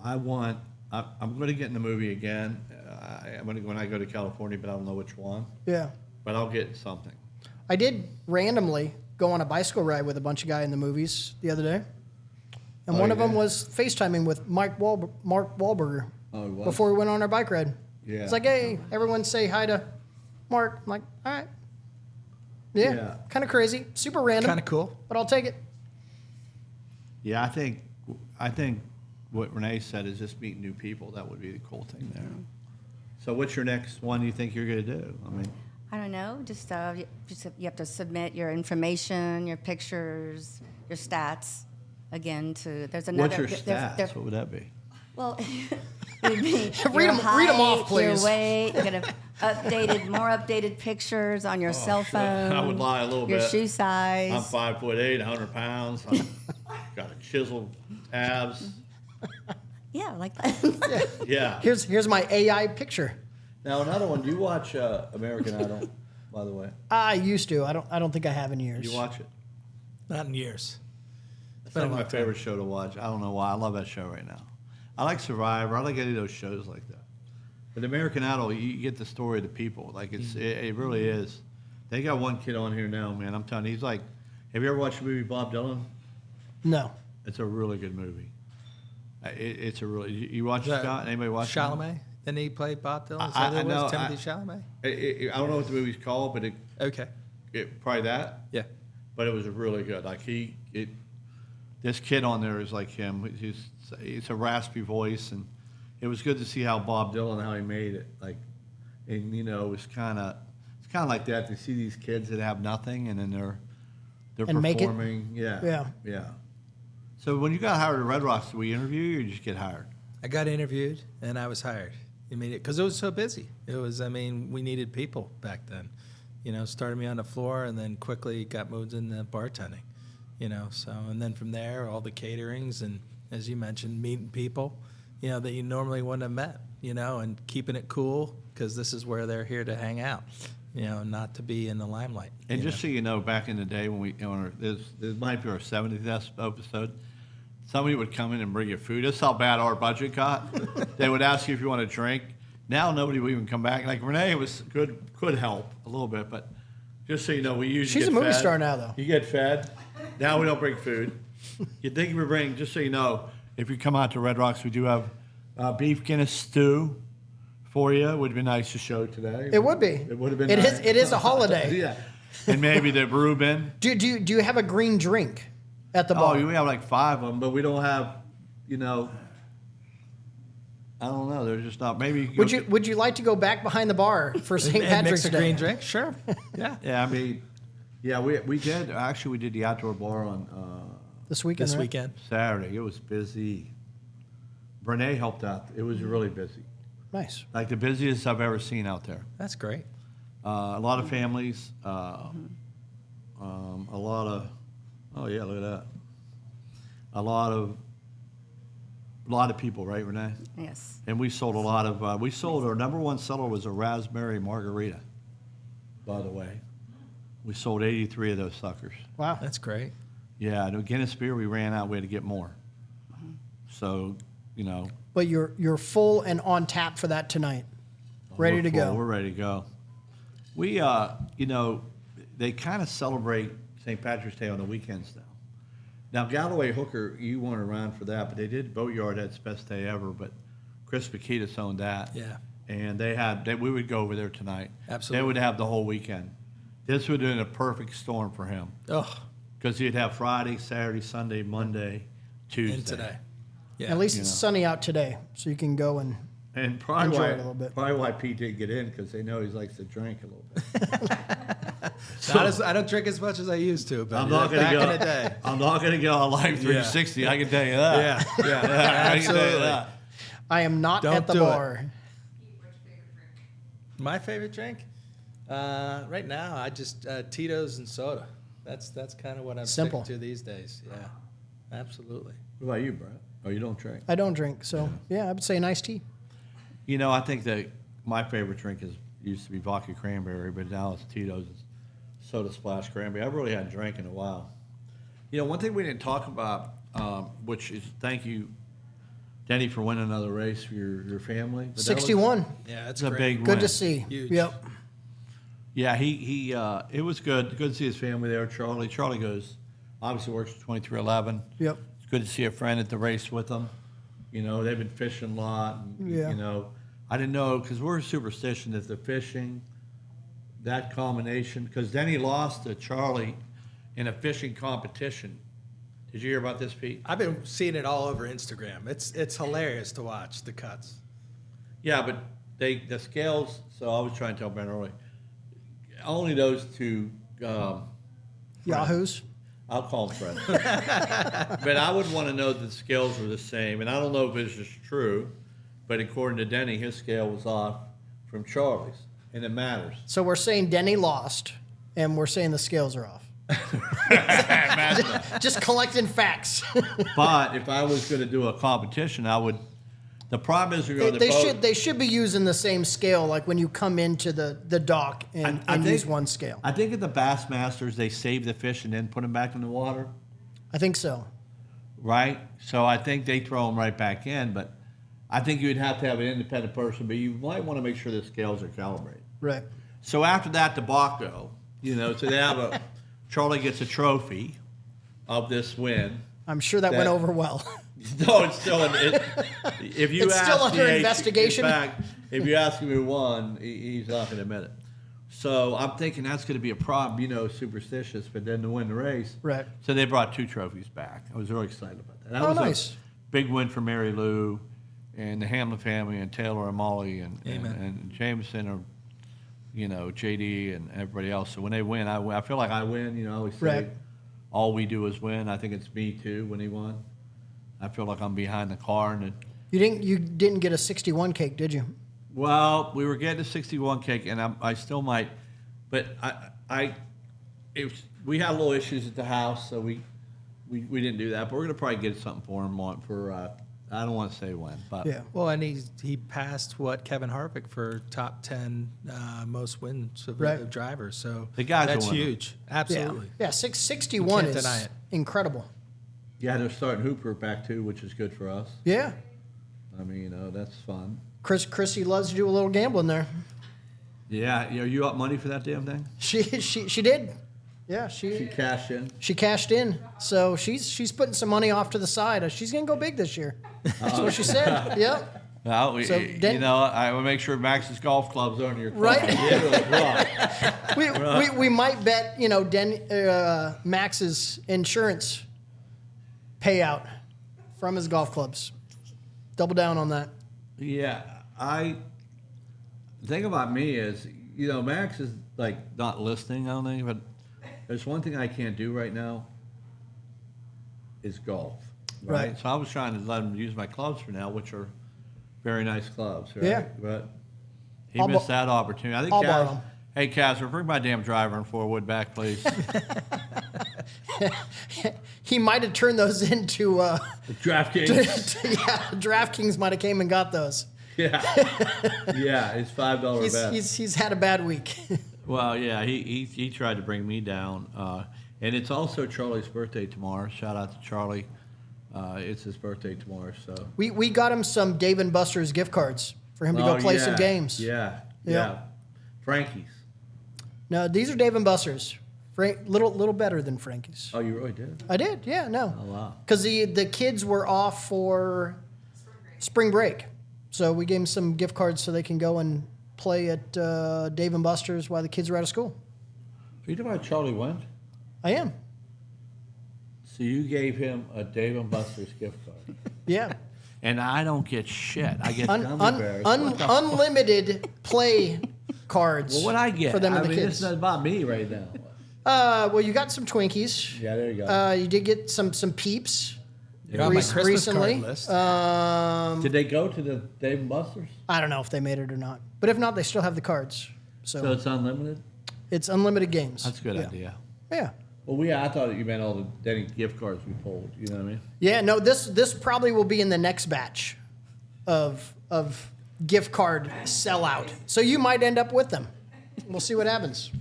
I'm going to get in the movie again. I'm going to when I go to California, but I don't know which one. Yeah. But I'll get something. I did randomly go on a bicycle ride with a bunch of guys in the movies the other day. And Oh, one you of them did? was FaceTiming with Mark Wahlberger Oh, he was? before we went on our bike ride. Yeah. It's like, hey, everyone say hi to Mark. I'm like, all right. Yeah, Yeah. kind of crazy, super random. Kind of cool. But I'll take it. Yeah, I think what Renee said is just meeting new people. That would be the cool thing there. So what's your next one you think you're going to do? I mean, I don't know. Just you have to submit your information, your pictures, your stats. Again, there's another. what's your there- stats? What would that be? Well, it'd be Read your 'em- read 'em off, height, please. Your weight. You got more updated pictures on your cell phone. I would lie a little your bit. shoe size. I'm 5'8", 100 pounds. I've got a chiseled abs. Yeah, like that. Yeah. Here's my AI picture. Now another one. Do you watch American Idol? By the way, I used to. I don't think I have in years. you watch it? Not in years. It's been a like my long time. favorite show to watch. I don't know why. I love that show right now. I like Survivor. I like any of those shows like that. But American Idol, you get the story of the people. Like it really is. They got one kid on here now, man. I'm telling you, he's like. Have you ever watched the movie Bob Dylan? No. It's a really good movie. It's a really. You watch it, That Scott? Anybody watch it? Chalamet? Didn't he play Bob Dylan? Is I that who it know, was? Timothy Chalamet? I don't know what the movie's called, but Okay. it probably that. Yeah. But it was really good. Like this kid on there is like him. He's a raspy voice, and it was good to see how Bob Dylan how he made it. Like, and it's kind of like that to see these kids that have nothing, and then they're And make it? performing. Yeah. Yeah. So when you got hired at Red Rocks, did we interview you or you just get hired? I got interviewed and I was hired immediately because it was so busy. We needed people back then. Started me on the floor and then quickly got moved into bartending. And then from there, all the caterings and, as you mentioned, meeting people, that you normally wouldn't have met, and keeping it cool because this is where they're here to hang out, not to be in the limelight. And just so you know, back in the day when this might be our 70th episode, somebody would come in and bring you food. That's how bad our budget got. They would ask you if you want a drink. Now nobody will even come back. Like Renee could help a little bit, but just so you know, we usually She's get a movie fed. star now, though. You get fed. Now we don't bring food. You'd think we bring, just so you know, if you come out to Red Rocks, we do have beef Guinness stew for you. It would have been nice to show today. It would be. It would have been It nice. is. It is a holiday. Yeah. And maybe the Reuben. Do you have a green drink at the bar? Oh, we have like 5 of them, but we don't have, I don't know. They're just not. Maybe you could Would you like to go back behind the bar for St. And Patrick's mix a Day? green drink? Sure. Yeah. Yeah, I mean, yeah, we did. Actually, we did the outdoor bar on This weekend. This right? weekend. Saturday. It was busy. Renee helped out. It was really busy. Nice. Like the busiest I've ever seen out there. That's great. A lot of families. A lot of. Oh yeah, look at that. A lot of people, right, Renee? Yes. And we sold a lot of. We sold our number one seller was a raspberry margarita. By the way, we sold 83 of those suckers. Wow. That's great. Yeah, no Guinness beer. We ran out. We had to get more. So, But you're full and on tap for that tonight. Ready we're to full. go. We're ready to go. We, they kind of celebrate St. Patrick's Day on the weekends now. Now, Galloway Hooker, you weren't around for that, but they did Boatyard. That's the best day ever. But Chris Paquitas owned that. Yeah. And we would go over there tonight. Absolutely. They would have the whole weekend. This would have been a perfect storm for him Oh, because he'd have Friday, Saturday, Sunday, Monday, Tuesday. and today. Yeah. At least it's sunny out today, so you can go and. And probably Enjoy why, it a little bit. probably why Pete didn't get in because they know he likes to drink a little bit. I don't drink as much as I used to, but I'm not going back to go. in the day. I'm not going to go on Live 360. I can tell you that. Yeah, I can tell you absolutely. that. I am not Don't at the do it. bar. My favorite drink? Right now, I just Tito's and soda. That's kind of what I'm Simple. sticking to these days. Yeah, absolutely. What about you, Brett? Oh, you don't drink? I don't drink, so yeah, I would say an iced tea. I think that my favorite drink used to be vodka cranberry, but now it's Tito's soda splash cranberry. I really hadn't drank in a while. One thing we didn't talk about, which is thank you, Denny, for winning another race for your family. But that was- 61. Yeah, that's It's a great. big Good win. to see. Huge. Yep. Yeah, it was good. Good to see his family there. Charlie goes, obviously works at 2311. Yep. It's good to see a friend at the race with them. You know, they've been fishing a lot. And, Yeah. You know, I didn't know, because we're superstition that the fishing, that combination, because Denny lost to Charlie in a fishing competition. Did you hear about this, Pete? I've been seeing it all over Instagram. It's hilarious to watch the cuts. Yeah, but the scales, so I was trying to tell Ben earlier, only those two, Yahoos. I'll call them friends. But I would want to know that the scales were the same, and I don't know if it's just true, but according to Denny, his scale was off from Charlie's, and it matters. So we're saying Denny lost, and we're saying the scales are off. Just collecting facts. But if I was going to do a competition, I would. The problem is, you're on the boat. They should be using the same scale, like when you come into the dock and use one scale. I think at the Bassmasters, they save the fish and then put them back in the water, I think so. right? So I think they throw them right back in, but I think you'd have to have an independent person, but you might want to make sure the scales are calibrated. Right. So after that debacle, so they have Charlie gets a trophy of this win. I'm sure that went over well. No, it's still if you It's ask still under the investigation? In fact, if you ask him who won, he's not going to admit it. So I'm thinking that's going to be a problem, superstitious, but then to win the race. Right. So they brought 2 trophies back. I was really excited about that. That Oh, was nice. a big win for Mary Lou and the Hamlin family and Taylor and Molly and Jameson or, JD and everybody else. So when they win, I feel like I win. I always say Right. all we do is win. I think it's me too when he won. I feel like I'm behind the car and You didn't get a 61 cake, did you? well, we were getting a 61 cake, and I still might, but we had little issues at the house, so we didn't do that. But we're gonna probably get something for him I don't want to say when, but Yeah. Well, and he passed Kevin Harvick for top 10 most wins of Right. drivers. So The guy's a that's winner. huge. Absolutely. Yeah. 61 You can't is deny it. incredible. yeah, they're starting Hooper back too, which is good for us. Yeah. I mean, that's fun. Chrissy loves to do a little gambling there. Yeah, are you up money for that damn thing? She did. Yeah, She cashed in. she cashed in. So she's putting some money off to the side. She's gonna go big this year. That's what she said. Yep. Well, So I will make sure Max's golf clubs are in your car. Right. Yeah. We might bet Max's insurance payout from his golf clubs. Double down on that. Yeah, the thing about me is, Max is like not listening, I don't think, but there's one thing I can't do right now is golf. Right. So I was trying to let him use my clubs for now, which are very nice clubs, right? Yeah. But he I'll missed bo- that opportunity. I think I'll borrow 'em. Hey, Casper, bring my damn driver and 4-wood back, please. He might have turned those into DraftKings. yeah, DraftKings might have came and got those. Yeah. Yeah, it's $5 bet. He's had a bad week. Well, yeah, he tried to bring me down, and it's also Charlie's birthday tomorrow. Shout out to Charlie. It's his birthday tomorrow, so. We got him some Dave and Buster's gift cards for him to go play some games. Yeah, Yeah. yeah. Frankie's. No, these are Dave and Buster's. Little better than Frankie's. Oh, you really did? I did, yeah, no. Oh, wow. Because the kids were off for spring break. So we gave them some gift cards so they can go and play at Dave and Buster's while the kids are out of school. You know why Charlie went? I am. So you gave him a Dave and Buster's gift card. Yeah. And I don't get shit. I get gummy bears. What the Unlimited play cards well, what I get? for them and the This kids. is not about me right now. Well, you got some Twinkies. Yeah, there you go. You did get some peeps You're on my Christmas recently. card list. Did they go to the Dave and Buster's? I don't know if they made it or not. But if not, they still have the cards. So So it's unlimited? it's unlimited games. That's a good Yeah. idea. Yeah. Well, I thought you meant all the Denny gift cards we pulled. You know what I mean? Yeah, no, this probably will be in the next batch of gift card sellout. So you might end up with them. We'll see what happens.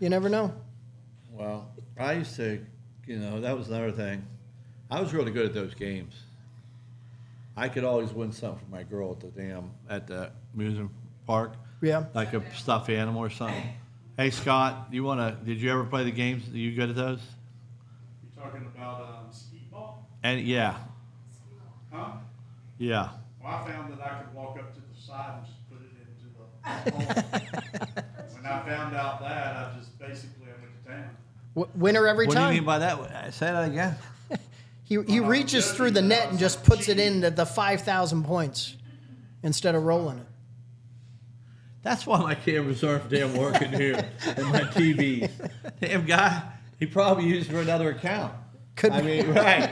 You never know. Well, I used to, that was another thing. I was really good at those games. I could always win something for my girl at the amusement park. Yeah. like a stuffed animal or something. Hey, Scott, did you ever play the games? Are you good at those? You talking about skee ball? And yeah, Huh? yeah. Well, I found that I could walk up to the side and just put it into the hole. When I found out that, I just basically I went to town. Winner every What do you time. mean by that? Say that again. He reaches through the net and just puts it into the 5,000 points instead of rolling it. That's why my cameras aren't damn working here and my TVs. Damn guy, he probably used it for another account. Could I be. mean, right.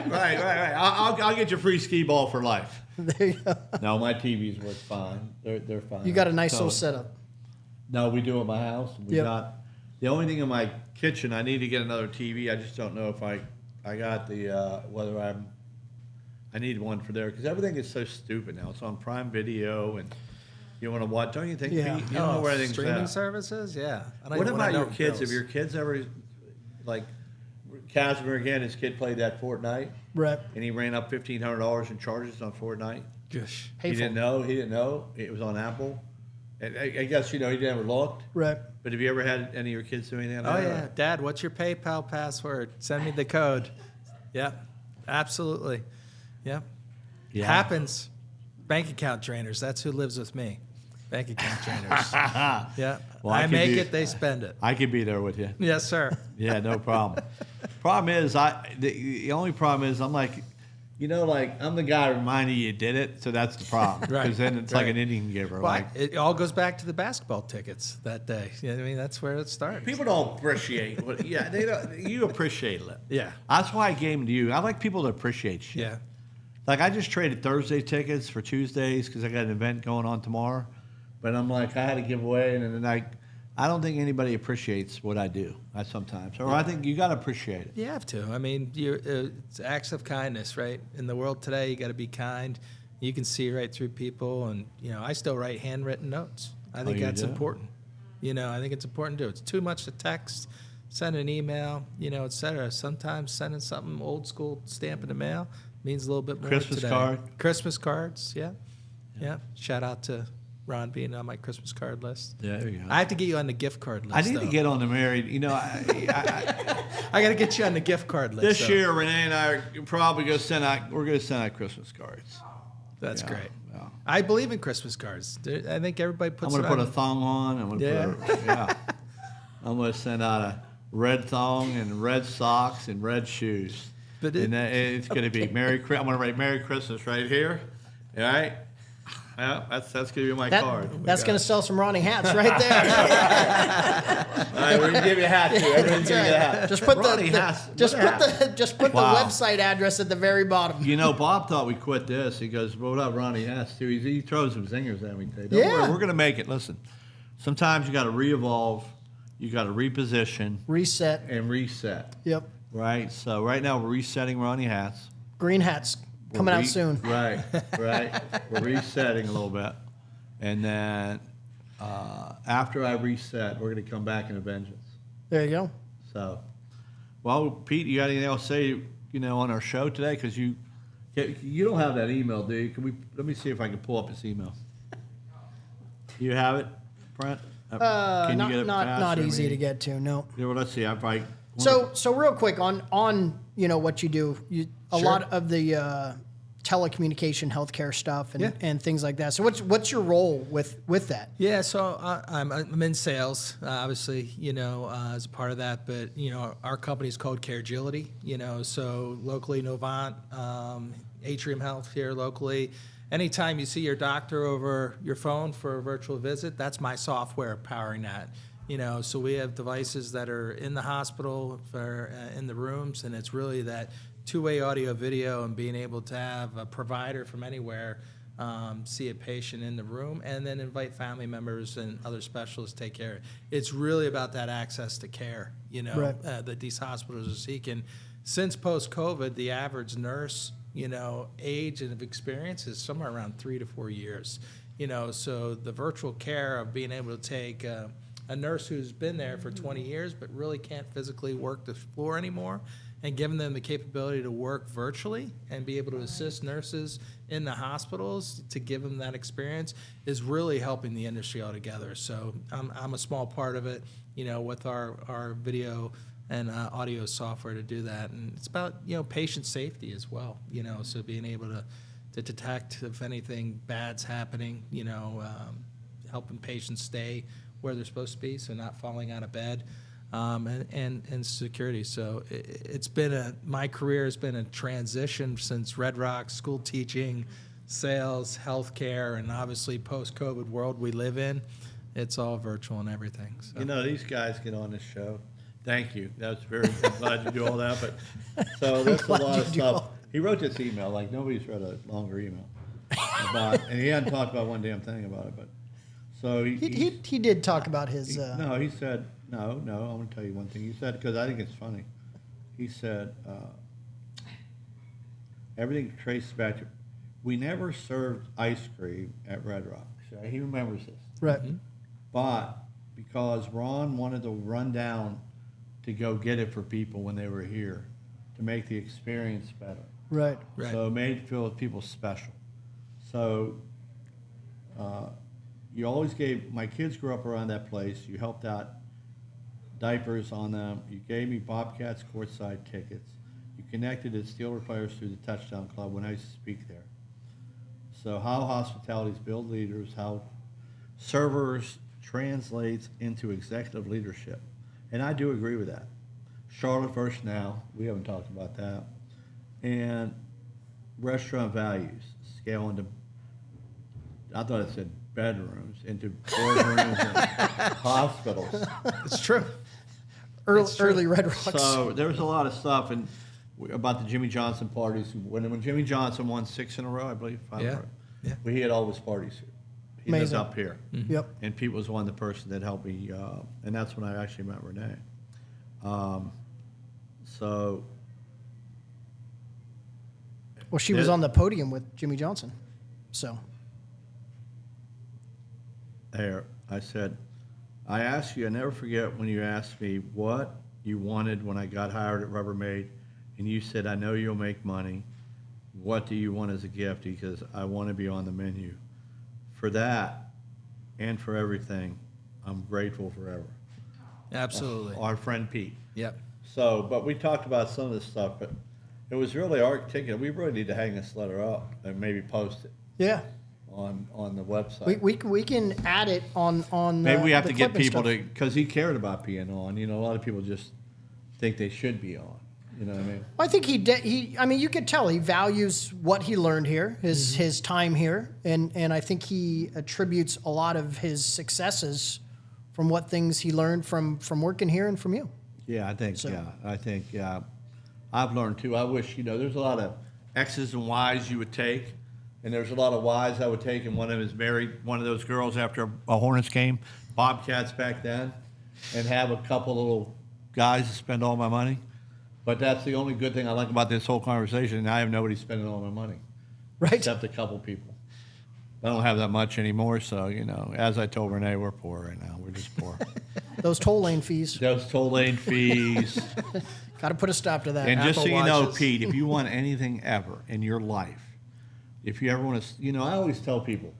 I'll get your free skee ball for life. There you go. No, my TVs work fine. They're fine. You got a nice So- little setup. No, we do at my house. We Yep. got the only thing in my kitchen. I need to get another TV. I just don't know if I got the whether I need one for there because everything is so stupid now. It's on Prime Video and you want to watch. Don't you think? Yeah. Pete? You don't know where everything's streaming at. services? Yeah. I don't What even wanna about your know kids? bills. Have your kids ever like Casimir again? His kid played that Fortnite Right. and he ran up $1,500 in charges on Fortnite. Gosh. He didn't know. He didn't know it was on Apple. And I guess he never looked. Right. But have you ever had any of your kids do anything like Oh that? yeah, Dad, what's your PayPal password? Send me the code. Yep, absolutely. Yep. Yeah. Happens. Bank account drainers. That's who lives with me. Bank account drainers. Yeah. Well, I I could make be- it, they spend it. I could be there with you. Yes, sir. Yeah, no problem. Problem is, the only problem is I'm like, like I'm the guy reminding you did it, so that's the problem. Right, Because then it's like right. an Indian giver. Well, Like it all goes back to the basketball tickets that day. You know what I mean? That's where it starts. people don't appreciate what. Yeah, they don't. You appreciate it. Yeah. That's why I gave them to you. I like people to appreciate shit. Yeah. Like I just traded Thursday tickets for Tuesdays because I got an event going on tomorrow. But I'm like, I had to give away, and then I don't think anybody appreciates what I do. I sometimes, or I think you got to appreciate it. You have to. I mean, it's acts of kindness, right? In the world today, you got to be kind. You can see right through people, and I still write handwritten notes. I think you that's do? important. I think it's important to do. It's too much to text, send an email, et cetera. Sometimes sending something old school, stamp in the mail means a little bit more. Christmas today. card? Christmas cards, yeah. Shout out to Ron being on my Christmas card list. Yeah, there you go. I have to get you on the gift card list. I need to though. get on the married. I got to get you on the gift card list. This though. year, Renee and I are probably going to send out. We're going to send out Christmas cards. That's Yeah, great. yeah. I believe in Christmas cards. I think everybody I'm puts going it to put on. a thong on. I'm going to put. Yeah. I'm going to send out a red thong and red socks and red shoes. But And it's going to be Merry. I'm going to write Merry Christmas right here. All right. Yeah, that's going to be my card. That's going to sell some Ronnie hats right there. All right, we're going to give you a hat too. Everyone's going to get a hat. Just put Ronnie the hats. just What put a hat. the Wow. website address at the very bottom. Bob thought we quit this. He goes, well, what up, Ronnie has to. He throws some zingers at me today. Don't Yeah. worry, we're going to make it. Listen, sometimes you got to re-evolve, you got to reposition Reset. and reset, Yep. right? So right now we're resetting Ronnie hats. Green hats coming out soon. Right. We're resetting a little bit. And then after I reset, we're going to come back in a vengeance. There you go. So, well, Pete, you got anything else to say, on our show today? Because you don't have that email, do you? Let me see if I can pull up his email. You have it, Brent? Can you get it Not faster? easy to get to. No. Yeah, well, let's see. I probably. So real quick on what you do, a Sure. lot of the telecommunication healthcare stuff and, Yeah. and things like that. So what's your role with that? Yeah, so I'm in sales, obviously, as a part of that. But, our company's called Caregility, so locally, Novant, Atrium Health here locally. Anytime you see your doctor over your phone for a virtual visit, that's my software powering that. So we have devices that are in the hospital, in the rooms, and it's really that two-way audio video and being able to have a provider from anywhere see a patient in the room and then invite family members and other specialists to take care of it. It's really about that access to care, Right. that these hospitals are seeking. Since post-COVID, the average nurse, age and of experience is somewhere around 3 to 4 years. So the virtual care of being able to take a nurse who's been there for 20 years but really can't physically work the floor anymore and giving them the capability to work virtually and be able to assist nurses in the hospitals to give them that experience is really helping the industry altogether. So I'm a small part of it, with our video and audio software to do that. And it's about, patient safety as well, so being able to detect if anything bad's happening, helping patients stay where they're supposed to be, so not falling out of bed. And security. So it's been my career has been a transition since Red Rock, school teaching, sales, healthcare, and obviously post-COVID world we live in. It's all virtual and everything. So. These guys get on this show. Thank you. That's I'm glad you do all that. But so there's a glad lot you of do stuff. all- He wrote this email like nobody's read a longer email and he hadn't talked about one damn thing about it. But so He did talk about his. no, he said no. I want to tell you one thing. He said because I think it's funny. He said everything traces back to. We never served ice cream at Red Rock. So he remembers this. Right. But because Ron wanted to run down to go get it for people when they were here to make the experience better. Right. Right. So it made feel people special. So you always gave, my kids grew up around that place. You helped out diapers on them. You gave me Bobcats courtside tickets. You connected the Steeler players through the Touchdown Club when I used to speak there. So how hospitalities build leaders, how servers translates into executive leadership. And I do agree with that. Charlotte First Now, we haven't talked about that. And restaurant values, scale into, I thought it said bedrooms, into boardrooms and hospitals. It's true. Early Red Rocks. So there was a lot of stuff about the Jimmy Johnson parties. When Jimmy Johnson won 6 in a row, I believe, 5 in a Yeah, row, yeah. we had all his parties here. He lived Amazing. up here. Yep. And Pete was one of the person that helped me, and that's when I actually met Renee. So Well, she was Yeah. on the podium with Jimmy Johnson. So. there, I said, I asked you, I never forget when you asked me what you wanted when I got hired at Rubbermaid, and you said, I know you'll make money. What do you want as a gift? Because I want to be on the menu. For that and for everything, I'm grateful forever. Absolutely. Our friend Pete. Yep. So, but we talked about some of this stuff, but it was really articulate. We really need to hang this letter up and maybe post it Yeah. on the website. We can add it on Maybe we have the to get clip and people stuff. to, because he cared about being on. A lot of people just think they should be on. You know what I mean? I think I mean, you could tell he values what he learned here, his time here, and I think he attributes a lot of his successes from what things he learned from working here and from you. Yeah, I think, So- I've learned too. I wish, there's a lot of X's and Y's you would take, and there's a lot of Y's I would take, and one of them is married one of those girls after a Hornets game, Bobcats back then, and have a couple little guys to spend all my money. But that's the only good thing I like about this whole conversation, and I have nobody spending all my money, Right? except a couple people. I don't have that much anymore, so, as I told Renee, we're poor right now. We're just poor. Those toll lane fees. Those toll lane fees. Got to put a stop to that. And just so Apple you know, Watches. Pete, if you want anything ever in your life, if you ever want to, I always tell people,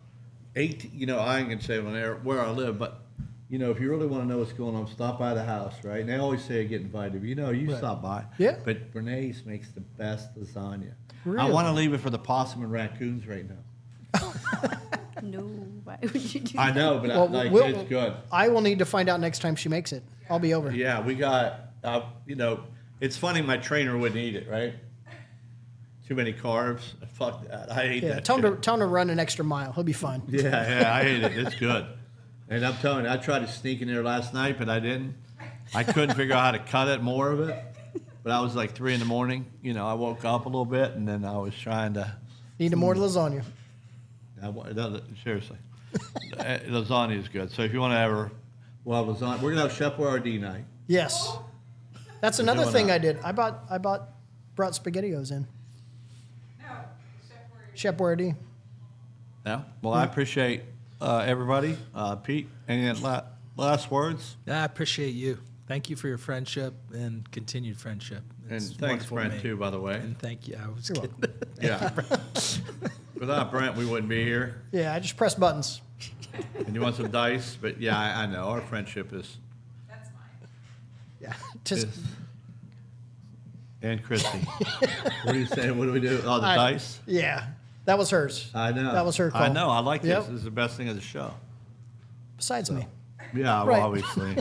I ain't gonna say where I live, but if you really want to know what's going on, stop by the house, right? And they always say get invited. You Right. stop by. Yeah. But Renee's makes the best lasagna. I Really? want to leave it for the possum and raccoons right now. No, why would you do I that? know, but Well, it's good. I will need to find out next time she makes it. I'll be over. Yeah, we got, it's funny, my trainer wouldn't eat it, right? Too many carbs. Fuck that. I hate Yeah, that. tell shit. him to run an extra mile. He'll be fine. Yeah, I hate it. It's good. And I'm telling you, I tried to sneak in there last night, but I didn't. I couldn't figure out how to cut it, more of it. But I was like 3 a.m. I woke up a little bit, and then I was trying to. Need more lasagna. Seriously, lasagna is good. So if you want to we'll have lasagna. We're gonna have Chef Boyardee night. Yes. That's another doing thing that. I did. I brought SpaghettiOs in. No, except for Chef Boyardee. Yeah. Well, I appreciate everybody. Pete, any last words? I appreciate you. thank you for your friendship and continued friendship. And It's thanks, wonderful to Brent, me. too, by the way. And thank you. I was You're kidding. Yeah. Without Brent, we wouldn't be here. Yeah, I just press buttons. And you want some dice? But yeah, I know. Our friendship is. That's mine. Yeah, just And Christy. What are you saying? What do we do? Oh, the I- dice? yeah, that was hers. I know. That was her call. I know. I like this. Yep. This is the best thing of the show. Besides me. Yeah, well, Right. obviously.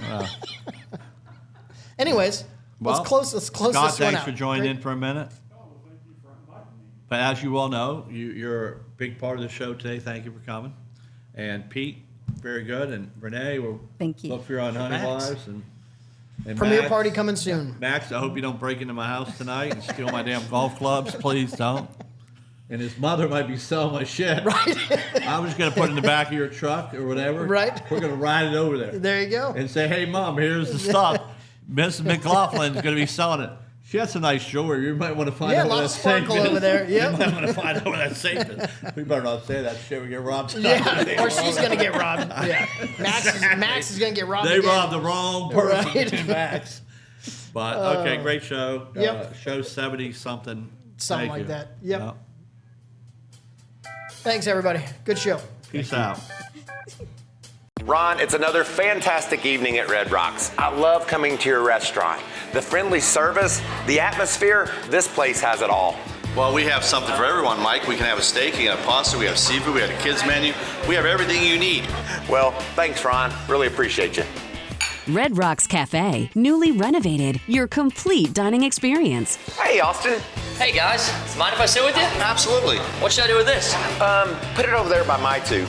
Anyways, Well, let's close this Scott, one out. thanks for joining Great. in for a minute. Oh, well, thank you for inviting me. But as you all know, you're a big part of the show today. Thank you for coming. And Pete, very good. And Renee, we'll Thank you. look for you on Honey Max. Lives. And Premiere Max, party coming soon. Max, I hope you don't break into my house tonight and steal my damn golf clubs. Please don't. And his mother might be selling my shit. Right. I'm just going to put it in the back of your truck or whatever. Right. We're going to ride it over there. There you go. And say, hey, Mom, here's the stuff. Mrs. McLaughlin's going to be selling it. She has some nice jewelry. You might want to find Yeah, out a where lot that of safe sparkle is. over there. You Yep. might want to find out where that safe is. We better not say that shit. We get robbed tonight. Yeah, or she's gonna get robbed. Yeah, Max is gonna get robbed. They again. robbed the wrong person, Right. Max. But, okay, great show. Yep. Show 70-something. Something Thank like you. that. Yep. Thanks, everybody. Good show. Peace out. Ron, it's another fantastic evening at Red Rocks. I love coming to your restaurant. The friendly service, the atmosphere, this place has it all. Well, we have something for everyone, Mike. We can have a steak, you can have pasta, we have seafood, we have a kids menu. We have everything you need. Well, thanks, Ron. Really appreciate you. Red Rocks Cafe, newly renovated. Your complete dining experience. Hey, Austin. Hey guys, mind if I sit with you? Absolutely. What should I do with this? Put it over there by my two.